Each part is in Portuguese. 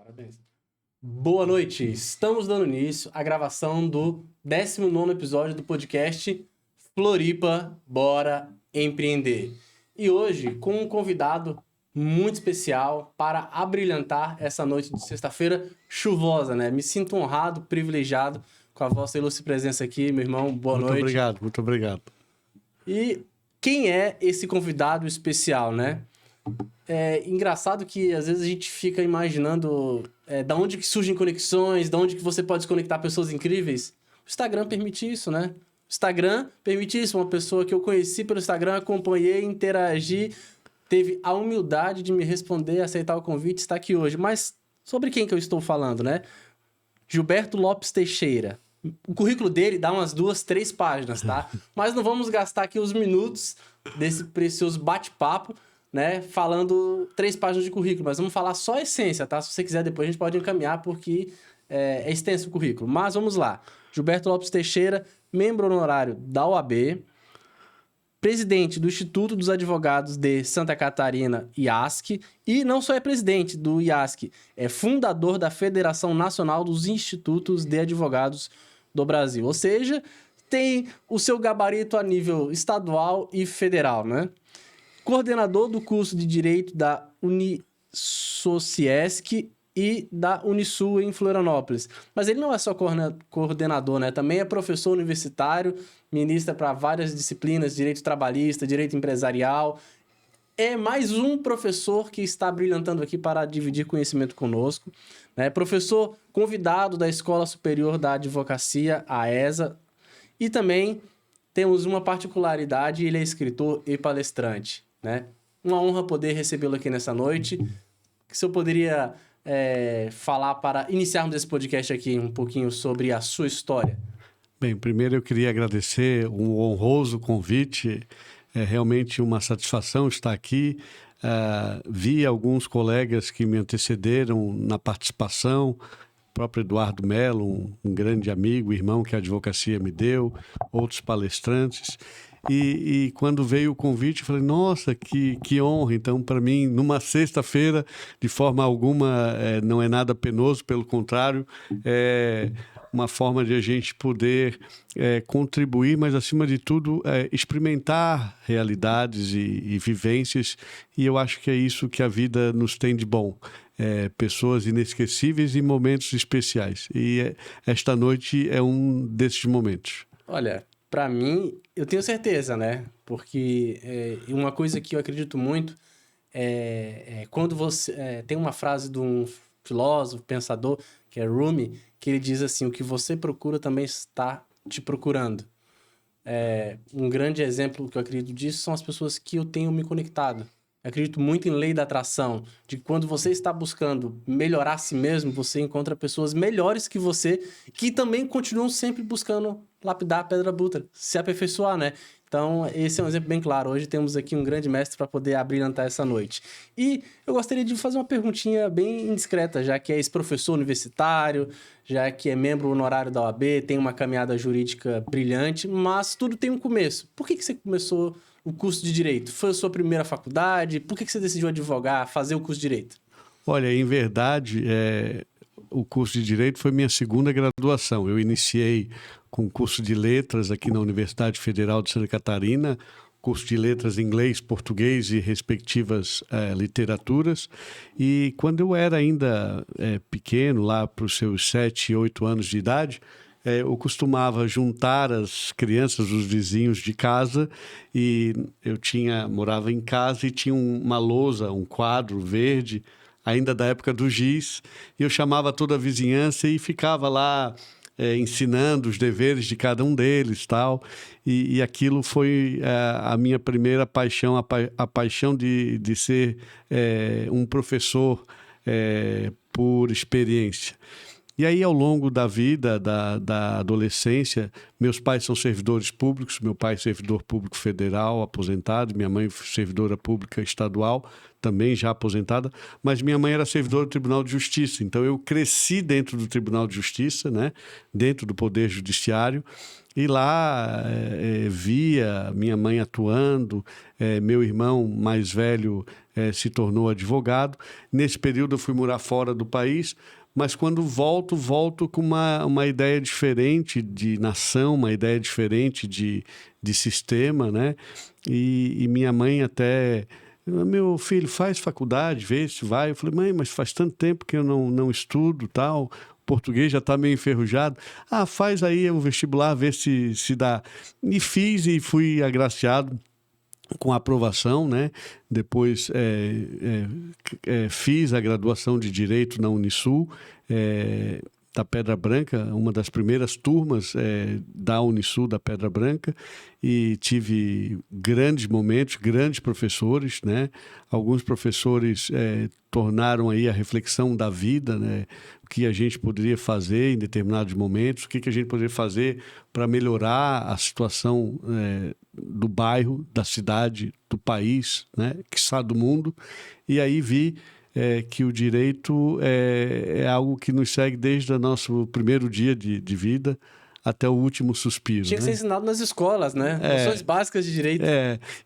Parabéns. Boa noite, estamos dando início à gravação do 19º episódio do podcast Floripa, Bora Empreender. E hoje com um convidado muito especial para abrilhantar essa noite de sexta-feira chuvosa, né? Me sinto honrado, privilegiado com a vossa ilustre presença aqui, meu irmão, boa noite. Muito obrigado. E quem é esse convidado especial, né? É engraçado que às vezes a gente fica imaginando da onde que surgem conexões, da onde que você pode conectar pessoas incríveis. O Instagram permite isso, né? O Instagram permite isso. Uma pessoa que eu conheci pelo Instagram, acompanhei, interagi, teve a humildade de me responder, aceitar o convite, está aqui hoje. Mas sobre quem que eu estou falando, né? Gilberto Lopes Teixeira. O currículo dele dá umas 2, 3 páginas, tá? Mas não vamos gastar aqui os minutos desse precioso bate-papo, né? Falando 3 páginas de currículo, mas vamos falar só a essência, tá? Se você quiser, depois a gente pode encaminhar, porque é extenso o currículo. Mas vamos lá. Gilberto Lopes Teixeira, membro honorário da OAB, presidente do Instituto dos Advogados de Santa Catarina, IASC, e não só é presidente do IASC, é fundador da Federação Nacional dos Institutos de Advogados do Brasil. Ou seja, tem o seu gabarito a nível estadual e federal, né? Coordenador do curso de Direito da Unisociesc e da Unisul em Florianópolis. Mas ele não é só coordenador, né? Também é professor universitário, ministra para várias disciplinas, direito trabalhista, direito empresarial. É mais um professor que está brilhantando aqui para dividir conhecimento conosco, né? Professor convidado da Escola Superior da Advocacia, a ESA. E também temos uma particularidade, ele é escritor e palestrante, né? Uma honra poder recebê-lo aqui nessa noite. Se eu poderia falar para iniciarmos esse podcast aqui um pouquinho sobre a sua história. Bem, primeiro eu queria agradecer um honroso convite. É realmente uma satisfação estar aqui. Vi alguns colegas que me antecederam na participação, o próprio Eduardo Melo, um grande amigo, irmão que a advocacia me deu, outros palestrantes. E quando veio o convite, eu falei, nossa, que honra. Então, para mim, numa sexta-feira, de forma alguma, não é nada penoso, pelo contrário, é uma forma de a gente poder contribuir, mas, acima de tudo, experimentar realidades e vivências. E eu acho que é isso que a vida nos tem de bom. Pessoas inesquecíveis e momentos especiais. E esta noite é um desses momentos. Olha, para mim, eu tenho certeza, né? Porque uma coisa que eu acredito muito quando você... tem uma frase de um filósofo, pensador, que é Rumi, que ele diz assim, o que você procura também está te procurando. Um grande exemplo que eu acredito disso são as pessoas que eu tenho me conectado. Eu acredito muito em lei da atração, de que quando você está buscando melhorar a si mesmo, você encontra pessoas melhores que você, que também continuam sempre buscando lapidar a pedra bruta, se aperfeiçoar, né? Então, esse é um exemplo bem claro. Hoje temos aqui um grande mestre para poder abrilhantar essa noite. E eu gostaria de fazer uma perguntinha bem indiscreta, já que é ex-professor universitário, já que é membro honorário da OAB, tem uma caminhada jurídica brilhante, mas tudo tem um começo. Por que você começou o curso de Direito? Foi a sua primeira faculdade? Por que você decidiu advogar, fazer o curso de Direito? Olha, em verdade, o curso de Direito foi minha segunda graduação. Eu iniciei com o curso de Letras aqui na Universidade Federal de Santa Catarina, curso de Letras em inglês, português e respectivas literaturas. E quando eu era ainda pequeno, lá para os seus 7, 8 anos de idade, eu costumava juntar as crianças, os vizinhos de casa, e eu morava em casa e tinha uma lousa, um quadro verde, ainda da época do giz, e eu chamava toda a vizinhança e ficava lá ensinando os deveres de cada um deles, tal, e aquilo foi a minha primeira paixão, a paixão de ser um professor por experiência. E aí, ao longo da vida, da adolescência, meus pais são servidores públicos, meu pai é servidor público federal, aposentado, minha mãe servidora pública estadual, também já aposentada, mas minha mãe era servidora do Tribunal de Justiça, então eu cresci dentro do Tribunal de Justiça, né? Dentro do Poder Judiciário, e lá via minha mãe atuando, meu irmão mais velho se tornou advogado. Nesse período eu fui morar fora do país, mas quando volto com uma ideia diferente de nação, uma ideia diferente de sistema, né? E minha mãe até... Meu filho, faz faculdade, vê se vai. Eu falei, mãe, mas faz tanto tempo que eu não estudo, tal. O português já está meio enferrujado. Ah, faz aí o vestibular, vê se dá. E fiz e fui agraciado com a aprovação, né? Depois fiz a graduação de Direito na Unisul, da Pedra Branca, uma das primeiras turmas da Unisul da Pedra Branca, e tive grandes momentos, grandes professores, né? Alguns professores tornaram aí a reflexão da vida, né? O que a gente poderia fazer em determinados momentos, o que a gente poderia fazer para melhorar a situação do bairro, da cidade, do país, né? Quiçá do mundo. E aí vi que o direito é algo que nos segue desde o nosso primeiro dia de vida até o último suspiro. Tinha que ser ensinado nas escolas, né? Noções básicas de direito.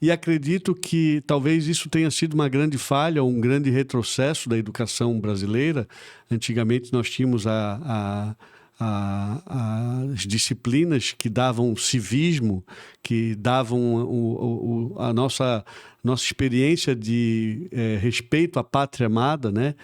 E acredito que talvez isso tenha sido uma grande falha, um grande retrocesso da educação brasileira. Antigamente nós tínhamos as disciplinas que davam civismo, que davam a nossa experiência de respeito à pátria amada, né?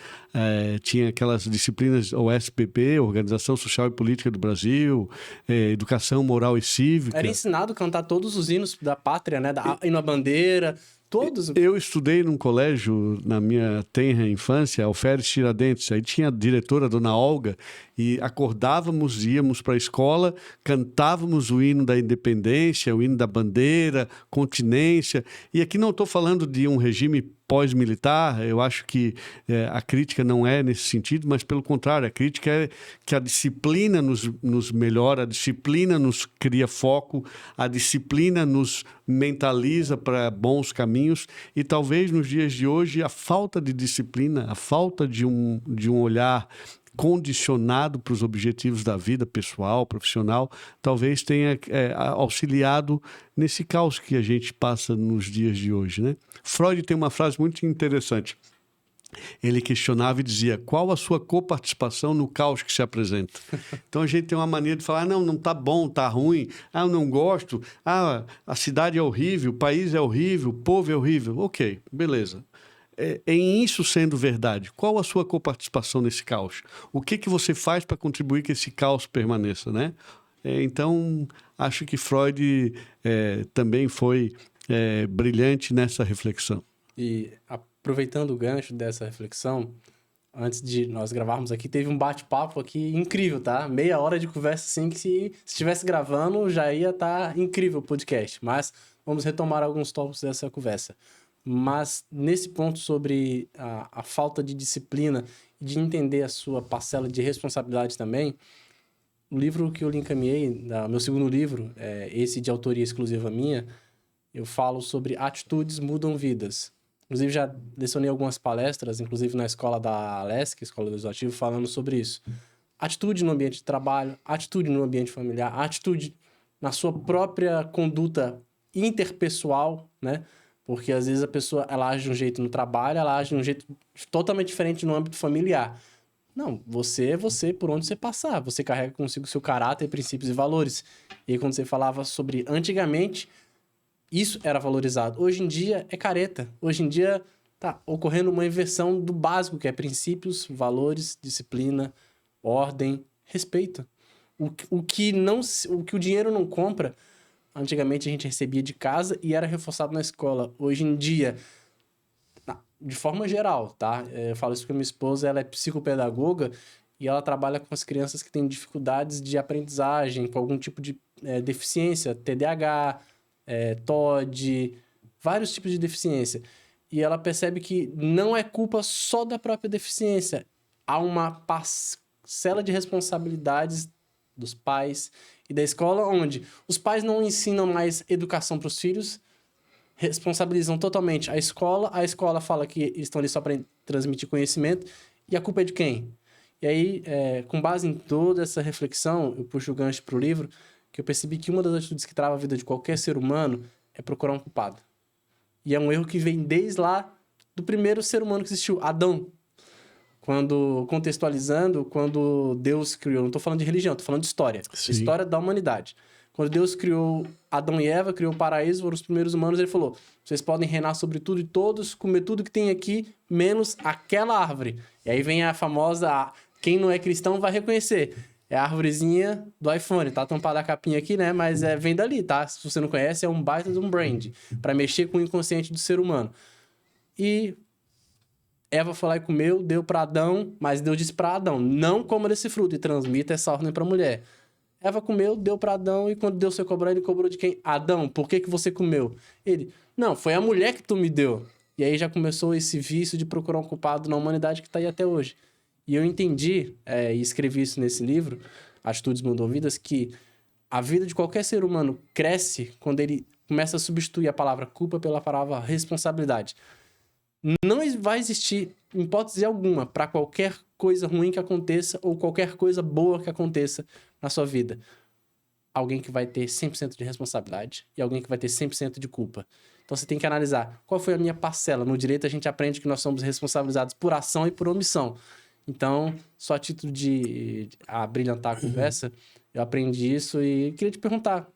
Tinha aquelas disciplinas OSPP, Organização Social e Política do Brasil, Educação Moral e Cívica. Era ensinado a cantar todos os hinos da pátria, né? Hino à bandeira, todos. Eu estudei num colégio na minha tenra infância, Alferes Tiradentes. Aí tinha a diretora, a dona Olga, e acordávamos, íamos para a escola, cantávamos o hino da independência, o hino da bandeira, continência. E aqui não estou falando de um regime pós-militar, eu acho que a crítica não é nesse sentido, mas pelo contrário, a crítica é que a disciplina nos melhora, a disciplina nos cria foco, a disciplina nos mentaliza para bons caminhos, e talvez nos dias de hoje a falta de disciplina, a falta de um olhar condicionado para os objetivos da vida pessoal, profissional, talvez tenha auxiliado nesse caos que a gente passa nos dias de hoje, né? Freud tem uma frase muito interessante. Ele questionava e dizia: qual a sua coparticipação no caos que se apresenta? Então a gente tem uma maneira de falar: não está bom, está ruim, eu não gosto, a cidade é horrível, o país é horrível, o povo é horrível. Ok, beleza. Em isso sendo verdade, qual a sua coparticipação nesse caos? O que você faz para contribuir que esse caos permaneça, né? Então, acho que Freud também foi brilhante nessa reflexão. E aproveitando o gancho dessa reflexão, antes de nós gravarmos aqui, teve um bate-papo aqui incrível, tá? Meia hora de conversa, assim, que se estivesse gravando já ia estar incrível o podcast. Mas vamos retomar alguns tópicos dessa conversa. Mas nesse ponto sobre a falta de disciplina e de entender a sua parcela de responsabilidade também, o livro que eu lhe encaminhei, meu segundo livro, esse de autoria exclusiva minha, eu falo sobre atitudes mudam vidas. Inclusive já lecionei algumas palestras, inclusive na escola da Alesc, Escola Legislativa, falando sobre isso. Atitude no ambiente de trabalho, atitude no ambiente familiar, atitude na sua própria conduta interpessoal, né? Porque às vezes a pessoa ela age de um jeito no trabalho, ela age de um jeito totalmente diferente no âmbito familiar. Não, você é você por onde você passar. Você carrega consigo seu caráter, princípios e valores. E aí quando você falava sobre antigamente, isso era valorizado. Hoje em dia é careta. Hoje em dia tá ocorrendo uma inversão do básico, que é princípios, valores, disciplina, ordem, respeito. O que o dinheiro não compra, antigamente a gente recebia de casa e era reforçado na escola. Hoje em dia, de forma geral, tá? Eu falo isso porque minha esposa, ela é psicopedagoga e ela trabalha com as crianças que têm dificuldades de aprendizagem, com algum tipo de deficiência, TDAH, TOD, vários tipos de deficiência. E ela percebe que não é culpa só da própria deficiência. Há uma cela de responsabilidades dos pais e da escola, onde os pais não ensinam mais educação para os filhos, responsabilizam totalmente a escola fala que eles estão ali só para transmitir conhecimento, e a culpa é de quem? E aí, com base em toda essa reflexão, eu puxo o gancho para o livro, que eu percebi que uma das atitudes que trava a vida de qualquer ser humano é procurar um culpado. E é um erro que vem desde lá do primeiro ser humano que existiu, Adão. Contextualizando, quando Deus criou... Não estou falando de religião, estou falando de história. Sim. História da humanidade. Quando Deus criou Adão e Eva, criou o paraíso, foram os primeiros humanos, ele falou, vocês podem reinar sobre tudo e todos, comer tudo que tem aqui, menos aquela árvore. E aí vem a famosa... Quem não é cristão vai reconhecer. É a árvorezinha do iPhone. Tá tampada a capinha aqui, né? Mas vem dali, tá? Se você não conhece, é um baita de um brand para mexer com o inconsciente do ser humano. E Eva foi lá e comeu, deu para Adão, mas Deus disse para Adão, não coma desse fruto e transmita essa ordem para a mulher. Eva comeu, deu para Adão, e quando Deus foi cobrar, ele cobrou de quem? Adão, por que você comeu? Ele, não, foi a mulher que tu me deu. E aí já começou esse vício de procurar um culpado na humanidade que tá aí até hoje. E eu entendi, e escrevi isso nesse livro, Atitudes Mudam Vidas, que a vida de qualquer ser humano cresce quando ele começa a substituir a palavra culpa pela palavra responsabilidade. Não vai existir, em hipótese alguma, para qualquer coisa ruim que aconteça ou qualquer coisa boa que aconteça na sua vida, alguém que vai ter 100% de responsabilidade e alguém que vai ter 100% de culpa. Então você tem que analisar qual foi a minha parcela. No direito a gente aprende que nós somos responsabilizados por ação e por omissão. Então, só a título de abrilhantar a conversa, eu aprendi isso e queria te perguntar,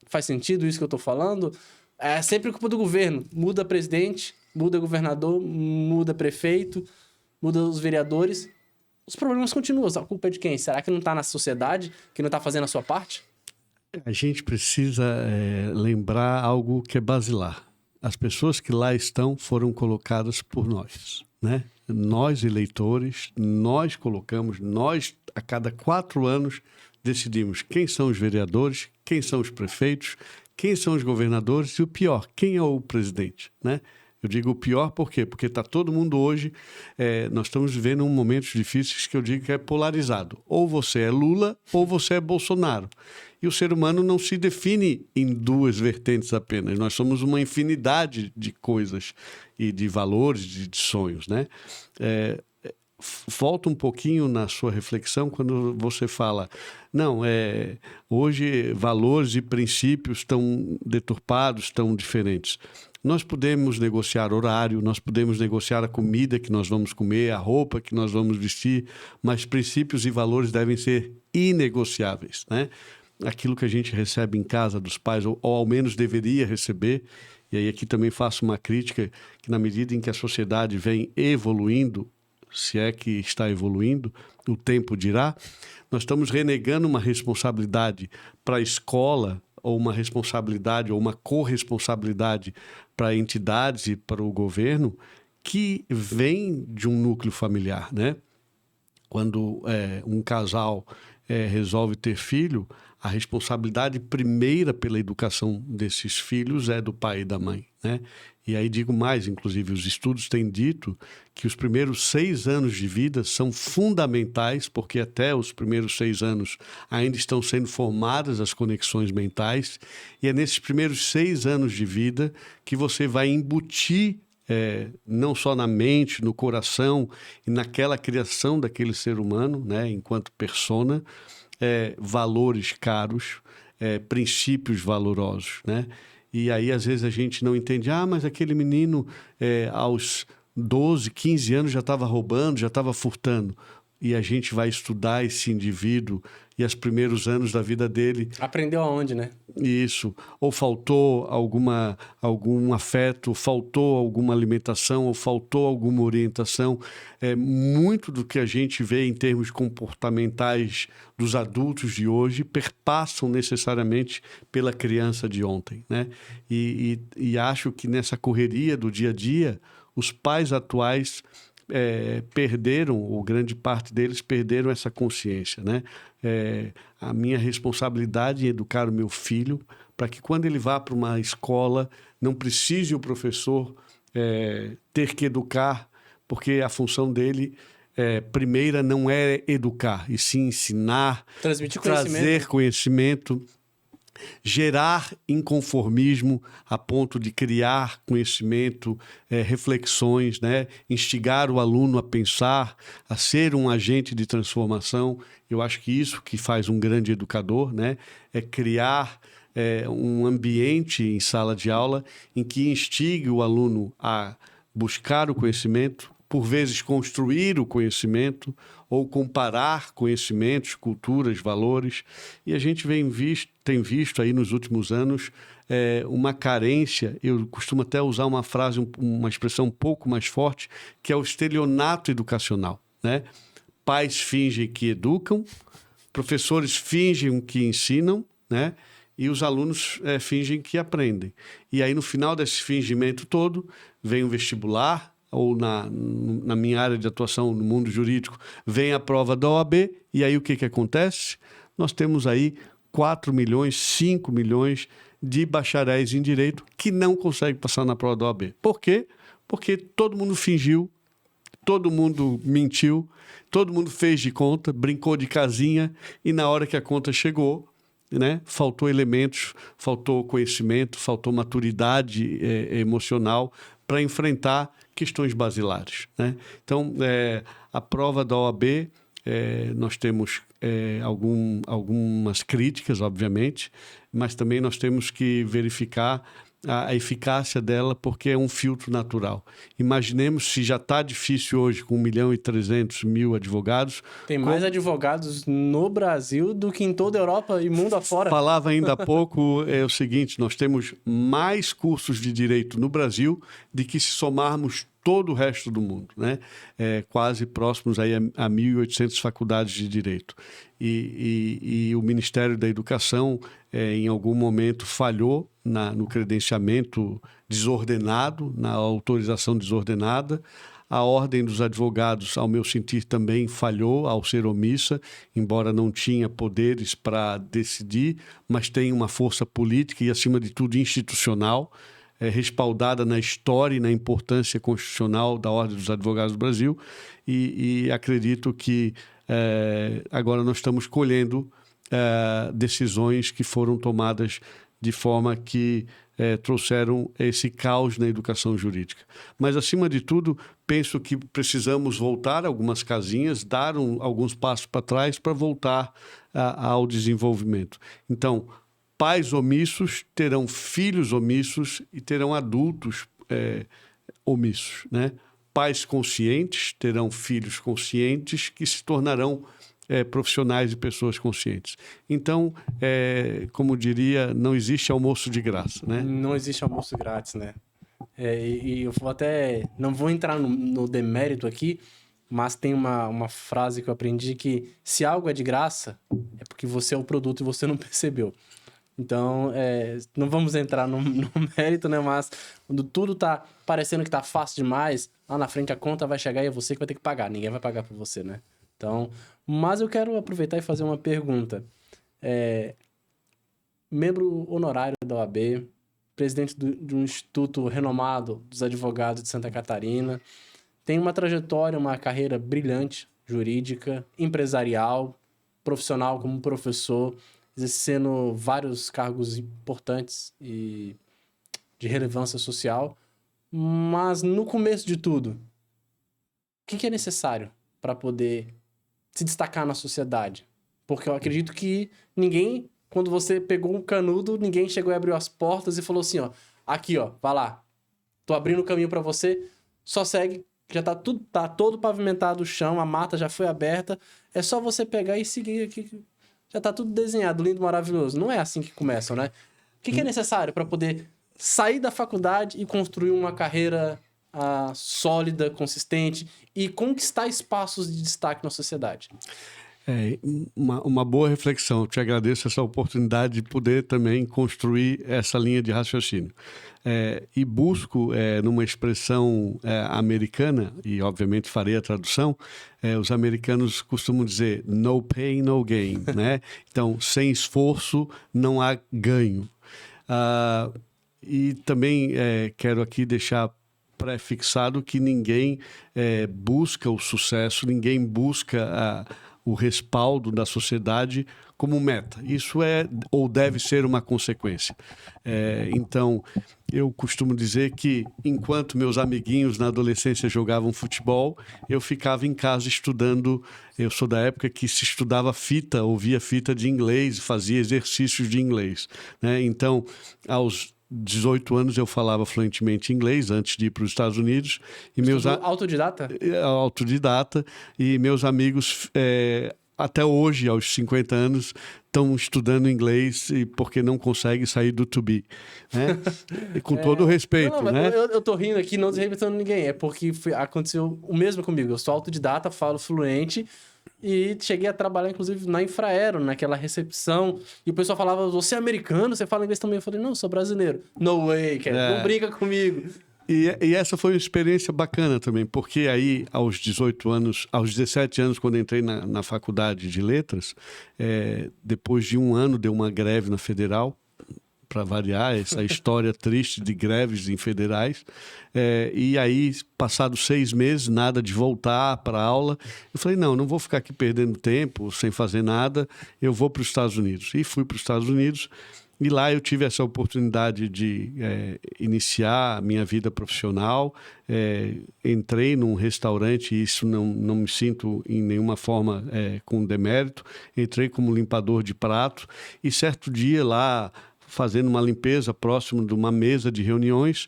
faz sentido isso que eu tô falando? É sempre culpa do governo. Muda presidente, muda governador, muda prefeito, muda os vereadores. Os problemas continuam. A culpa é de quem? Será que não tá na sociedade? Que não tá fazendo a sua parte? A gente precisa lembrar algo que é basilar. As pessoas que lá estão foram colocadas por nós, né? Nós, eleitores, nós colocamos, nós, a cada 4 anos, decidimos quem são os vereadores, quem são os prefeitos, quem são os governadores e o pior, quem é o presidente, né? Eu digo o pior por quê? Porque está todo mundo hoje, nós estamos vivendo momentos difíceis que eu digo que é polarizado. Ou você é Lula ou você é Bolsonaro. E o ser humano não se define em 2 vertentes apenas. Nós somos uma infinidade de coisas e de valores, de sonhos, né? Volta um pouquinho na sua reflexão quando você fala, não, hoje valores e princípios estão deturpados, estão diferentes. Nós podemos negociar horário, nós podemos negociar a comida que nós vamos comer, a roupa que nós vamos vestir, mas princípios e valores devem ser inegociáveis, né? Aquilo que a gente recebe em casa dos pais, ou ao menos deveria receber, e aí aqui também faço uma crítica, que na medida em que a sociedade vem evoluindo, se é que está evoluindo, o tempo dirá, nós estamos renegando uma responsabilidade para a escola, ou uma responsabilidade, ou uma corresponsabilidade para entidades e para o governo, que vem de um núcleo familiar, né? Quando um casal resolve ter filho, a responsabilidade primeira pela educação desses filhos é do pai e da mãe, né? E aí digo mais, inclusive, os estudos têm dito que os primeiros 6 anos de vida são fundamentais, porque até os primeiros 6 anos ainda estão sendo formadas as conexões mentais, e é nesses primeiros 6 anos de vida que você vai embutir não só na mente, no coração e naquela criação daquele ser humano, né, enquanto persona, valores caros, princípios valorosos, né? E aí, às vezes, a gente não entende, mas aquele menino aos 12, 15 anos já estava roubando, já estava furtando. E a gente vai estudar esse indivíduo e os primeiros anos da vida dele... Aprendeu aonde, né? Isso. Ou faltou algum afeto, faltou alguma alimentação, ou faltou alguma orientação. Muito do que a gente vê em termos comportamentais dos adultos de hoje perpassam necessariamente pela criança de ontem, né? E acho que nessa correria do dia a dia, os pais atuais... perderam, ou grande parte deles perderam essa consciência, né? A minha responsabilidade é educar o meu filho para que quando ele vá para uma escola não precise o professor ter que educar, porque a função dele primeira não é educar, e sim ensinar, Transmitir trazer conhecimento, gerar inconformismo a ponto de criar conhecimento, reflexões, né? Instigar o aluno a pensar, a ser um agente de transformação. Eu acho que isso que faz um grande educador, né? É criar um ambiente em sala de aula em que instigue o aluno a buscar o conhecimento, por vezes construir o conhecimento ou comparar conhecimentos, culturas, valores. E a gente tem visto aí nos últimos anos uma carência, eu costumo até usar uma frase, uma expressão um pouco mais forte, que é o estelionato educacional, né? Pais fingem que educam, professores fingem que ensinam, né? E os alunos fingem que aprendem. E aí, no final desse fingimento todo, vem o vestibular, ou na minha área de atuação, no mundo jurídico, vem a prova da OAB, e aí o que acontece? Nós temos aí 4 milhões, 5 milhões de bacharéis em direito que não conseguem passar na prova da OAB. Por quê? Porque todo mundo fingiu, todo mundo mentiu, todo mundo fez de conta, brincou de casinha, e na hora que a conta chegou, né, faltou elementos, faltou conhecimento, faltou maturidade emocional para enfrentar questões basilares, né? Então, a prova da OAB, nós temos algumas críticas, obviamente, mas também nós temos que verificar a eficácia dela, porque é um filtro natural. Imaginemos se já está difícil hoje com 1.300.000 advogados. Tem mais advogados no Brasil do que em toda a Europa e mundo afora. Falava ainda há pouco o seguinte, nós temos mais cursos de direito no Brasil de que se somarmos todo o resto do mundo, né? Quase próximos aí a 1.800 faculdades de direito. E o Ministério da Educação, em algum momento, falhou no credenciamento desordenado, na autorização desordenada. A Ordem dos Advogados, ao meu sentir, também falhou ao ser omissa, embora não tinha poderes para decidir, mas tem uma força política e, acima de tudo, institucional, respaldada na história e na importância constitucional da Ordem dos Advogados do Brasil, e acredito que agora nós estamos colhendo decisões que foram tomadas de forma que trouxeram esse caos na educação jurídica. Mas, acima de tudo, penso que precisamos voltar algumas casinhas, dar alguns passos para trás para voltar ao desenvolvimento. Então, pais omissos terão filhos omissos e terão adultos omissos, né? Pais conscientes terão filhos conscientes que se tornarão profissionais e pessoas conscientes. Então, como diria, não existe almoço de graça, né? Não existe almoço grátis, né? E eu vou não vou entrar no demérito aqui, mas tem uma frase que eu aprendi que se algo é de graça, é porque você é o produto e você não percebeu. Então, não vamos entrar no mérito, né? Mas quando tudo tá parecendo que tá fácil demais, lá na frente a conta vai chegar e é você que vai ter que pagar. Ninguém vai pagar por você, né? Então, mas eu quero aproveitar e fazer uma pergunta. Membro honorário da OAB, presidente de um instituto renomado dos advogados de Santa Catarina, tem uma trajetória, uma carreira brilhante, jurídica, empresarial, profissional como professor, exercendo vários cargos importantes e de relevância social. Mas no começo de tudo, o que é necessário para poder se destacar na sociedade? Porque eu acredito que ninguém, quando você pegou um canudo, ninguém chegou e abriu as portas e falou assim, ó, aqui, ó, vai lá, tô abrindo o caminho para você, só segue, já tá todo pavimentado o chão, a mata já foi aberta, é só você pegar e seguir aqui, já tá tudo desenhado, lindo, maravilhoso. Não é assim que começam, né? O que é necessário para poder sair da faculdade e construir uma carreira sólida, consistente e conquistar espaços de destaque na sociedade? Uma boa reflexão. Eu te agradeço essa oportunidade de poder também construir essa linha de raciocínio. E busco, numa expressão americana, e obviamente farei a tradução, os americanos costumam dizer no pain, no gain, né? Então, sem esforço não há ganho. E também quero aqui deixar pré-fixado que ninguém busca o sucesso, ninguém busca o respaldo da sociedade como meta. Isso é ou deve ser uma consequência. Então, eu costumo dizer que, enquanto meus amiguinhos na adolescência jogavam futebol, eu ficava em casa estudando. Eu sou da época que se estudava fita, ouvia fita de inglês, fazia exercícios de inglês, né? Então, aos 18 anos eu falava fluentemente inglês antes de ir para os Estados Unidos. E autodidata? Autodidata. E meus amigos, até hoje, aos 50 anos, estão estudando inglês porque não conseguem sair do to be, né? E com todo o respeito, não, né? Eu tô rindo aqui, não desrespeitando ninguém. É porque aconteceu o mesmo comigo. Eu sou autodidata, falo fluente e cheguei a trabalhar, inclusive, na Infraero, naquela recepção. E o pessoal falava, você é americano? Você fala inglês também? Eu falei, não, eu sou brasileiro. No way, não brinca comigo. E essa foi uma experiência bacana também, porque aí, aos 18 anos, aos 17 anos, quando entrei na faculdade de letras, depois de um ano deu uma greve na Federal, para variar essa história triste de greves em federais, e aí, passados 6 meses, nada de voltar para a aula, eu falei, não vou ficar aqui perdendo tempo, sem fazer nada, eu vou para os Estados Unidos. E fui para os Estados Unidos. E lá eu tive essa oportunidade de iniciar a minha vida profissional. Entrei num restaurante, e isso não me sinto em nenhuma forma com demérito. Entrei como limpador de prato e certo dia lá, fazendo uma limpeza próximo de uma mesa de reuniões,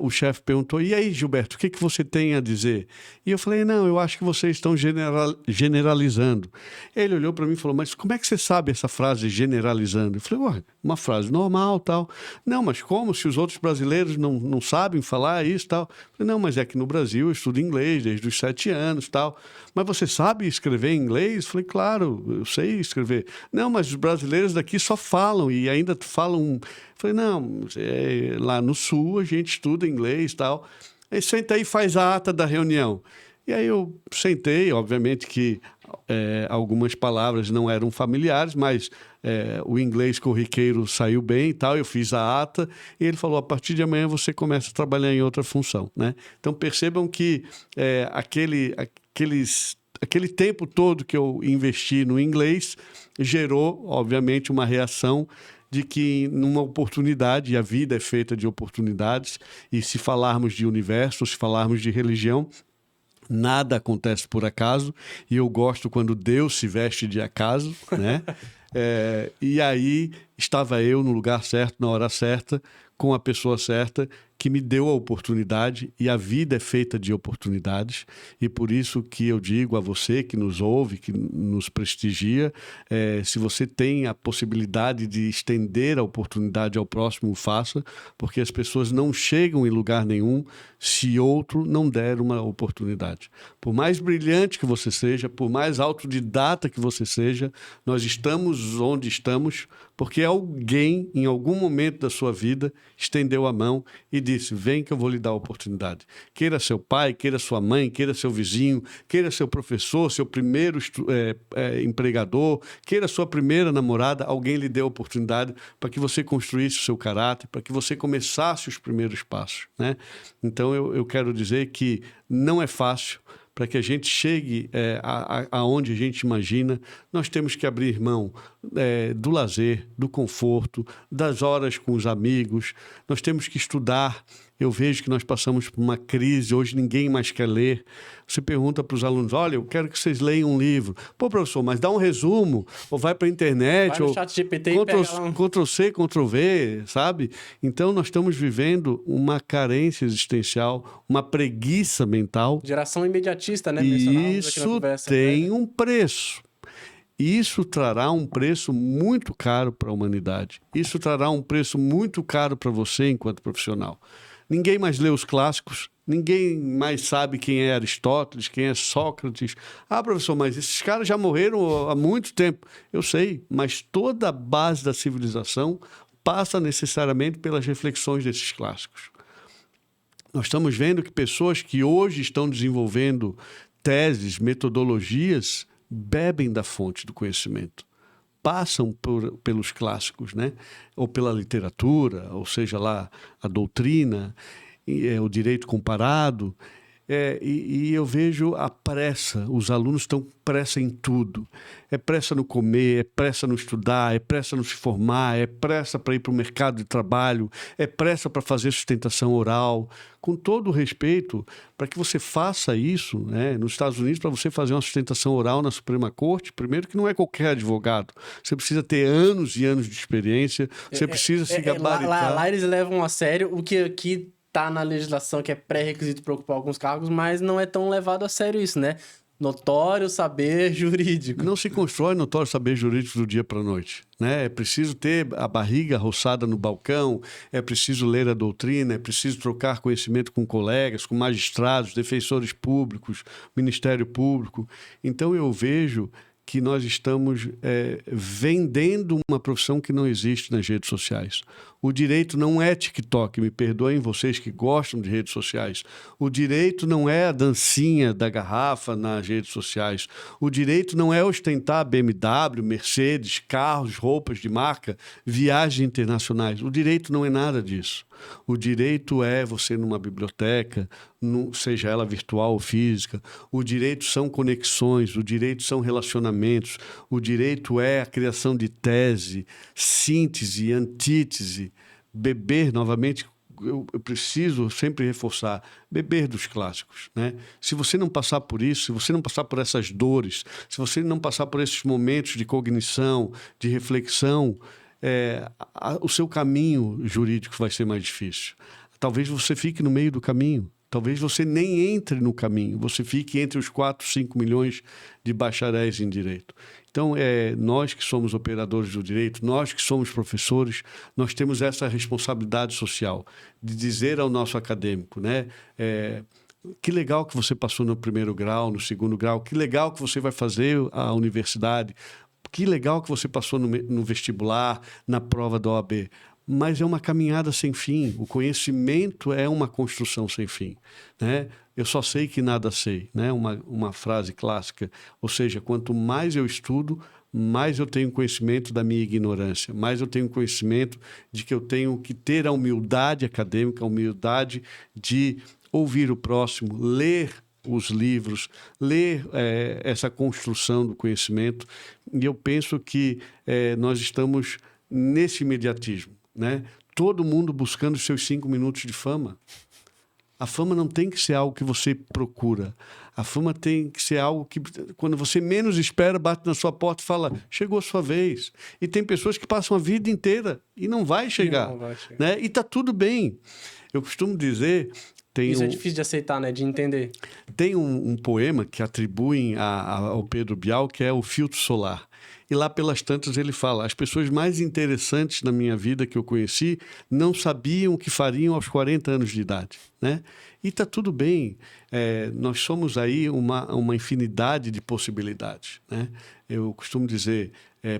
o chefe perguntou, e aí, Gilberto, o que você tem a dizer? E eu falei, não, eu acho que vocês estão generalizando. Ele olhou para mim e falou, mas como é que você sabe essa frase generalizando? Eu falei, ué, uma frase normal, tal. Não, mas como se os outros brasileiros não sabem falar isso, tal? Eu falei, não, mas é que no Brasil eu estudo inglês desde os 7 anos, tal. Mas você sabe escrever em inglês? Eu falei, claro, eu sei escrever. Não, mas os brasileiros daqui só falam e ainda falam... Falei, não, lá no Sul a gente estuda inglês e tal. Aí senta aí e faz a ata da reunião. E aí eu sentei, obviamente que algumas palavras não eram familiares, mas o inglês corriqueiro saiu bem e tal, eu fiz a ata e ele falou, a partir de amanhã você começa a trabalhar em outra função, né? Então percebam que aquele tempo todo que eu investi no inglês gerou, obviamente, uma reação de que numa oportunidade, e a vida é feita de oportunidades, e se falarmos de universo, se falarmos de religião, nada acontece por acaso, e eu gosto quando Deus se veste de acaso, né? E aí estava eu no lugar certo, na hora certa, com a pessoa certa, que me deu a oportunidade, e a vida é feita de oportunidades, e por isso que eu digo a você que nos ouve, que nos prestigia, se você tem a possibilidade de estender a oportunidade ao próximo, faça, porque as pessoas não chegam em lugar nenhum se outro não der uma oportunidade. Por mais brilhante que você seja, por mais autodidata que você seja, nós estamos onde estamos porque alguém, em algum momento da sua vida, estendeu a mão e disse, vem que eu vou lhe dar a oportunidade. Queira seu pai, queira sua mãe, queira seu vizinho, queira seu professor, seu primeiro empregador, queira sua primeira namorada, alguém lhe deu a oportunidade para que você construísse o seu caráter, para que você começasse os primeiros passos, né? Então, eu quero dizer que não é fácil. Para que a gente chegue aonde a gente imagina, nós temos que abrir mão do lazer, do conforto, das horas com os amigos. Nós temos que estudar. Eu vejo que nós passamos por uma crise, hoje ninguém mais quer ler. Você pergunta para os alunos, olha, eu quero que vocês leiam um livro. Pô, professor, mas dá um resumo, ou vai para a internet, vai no ou chat GPT e pega lá Ctrl-C, Ctrl-V, sabe? Então, nós estamos vivendo uma carência existencial, uma preguiça mental. Geração imediatista, né? E isso tem um preço. Isso trará um preço muito caro para a humanidade. Isso trará um preço muito caro para você enquanto profissional. Ninguém mais lê os clássicos, ninguém mais sabe quem é Aristóteles, quem é Sócrates. Ah, professor, mas esses caras já morreram há muito tempo. Eu sei, mas toda a base da civilização passa necessariamente pelas reflexões desses clássicos. Nós estamos vendo que pessoas que hoje estão desenvolvendo teses, metodologias, bebem da fonte do conhecimento. Passam pelos clássicos, né? Ou pela literatura, ou seja lá, a doutrina. o direito comparado. E eu vejo a pressa, os alunos estão com pressa em tudo. É pressa no comer, é pressa no estudar, é pressa no se formar, é pressa para ir para o mercado de trabalho, é pressa para fazer sustentação oral. Com todo o respeito, para que você faça isso, né, nos Estados Unidos, para você fazer uma sustentação oral na Suprema Corte, primeiro que não é qualquer advogado. Você precisa ter anos e anos de experiência, você precisa se gabaritar. Lá eles levam a sério o que aqui tá na legislação, que é pré-requisito para ocupar alguns cargos, mas não é tão levado a sério isso, né? Notório saber jurídico. Não se constrói notório saber jurídico do dia para a noite, né? É preciso ter a barriga roçada no balcão, é preciso ler a doutrina, é preciso trocar conhecimento com colegas, com magistrados, defensores públicos, Ministério Público. Então eu vejo que nós estamos vendendo uma profissão que não existe nas redes sociais. O direito não é TikTok, me perdoem vocês que gostam de redes sociais. O direito não é a dancinha da garrafa nas redes sociais. O direito não é ostentar BMW, Mercedes, carros, roupas de marca, viagens internacionais. O direito não é nada disso. O direito é você numa biblioteca, seja ela virtual ou física. O direito são conexões, o direito são relacionamentos, o direito é a criação de tese, síntese, antítese, beber novamente. Eu preciso sempre reforçar, beber dos clássicos, né? Se você não passar por isso, se você não passar por essas dores, se você não passar por esses momentos de cognição, de reflexão, o seu caminho jurídico vai ser mais difícil. Talvez você fique no meio do caminho, talvez você nem entre no caminho, você fique entre os 4, 5 milhões de bacharéis em direito. Então, nós que somos operadores do direito, nós que somos professores, nós temos essa responsabilidade social de dizer ao nosso acadêmico, né? Que legal que você passou no primeiro grau, no segundo grau, que legal que você vai fazer a universidade, que legal que você passou no vestibular, na prova da OAB. Mas é uma caminhada sem fim. O conhecimento é uma construção sem fim, né? Eu só sei que nada sei, né? Uma frase clássica. Ou seja, quanto mais eu estudo, mais eu tenho conhecimento da minha ignorância, mais eu tenho conhecimento de que eu tenho que ter a humildade acadêmica, a humildade de ouvir o próximo, ler os livros, ler essa construção do conhecimento. E eu penso que nós estamos nesse imediatismo, né? Todo mundo buscando os seus 5 minutos de fama. A fama não tem que ser algo que você procura. A fama tem que ser algo que, quando você menos espera, bate na sua porta e fala, chegou a sua vez. E tem pessoas que passam a vida inteira e não vai chegar. Né? E está tudo bem. Eu costumo dizer... Isso é difícil de aceitar, né? De entender. Tem um poema que atribuem ao Pedro Bial, que é o Filtro Solar. E lá pelas tantas ele fala, as pessoas mais interessantes na minha vida que eu conheci não sabiam o que fariam aos 40 anos de idade, né? E está tudo bem. Nós somos aí uma infinidade de possibilidades, né? Eu costumo dizer,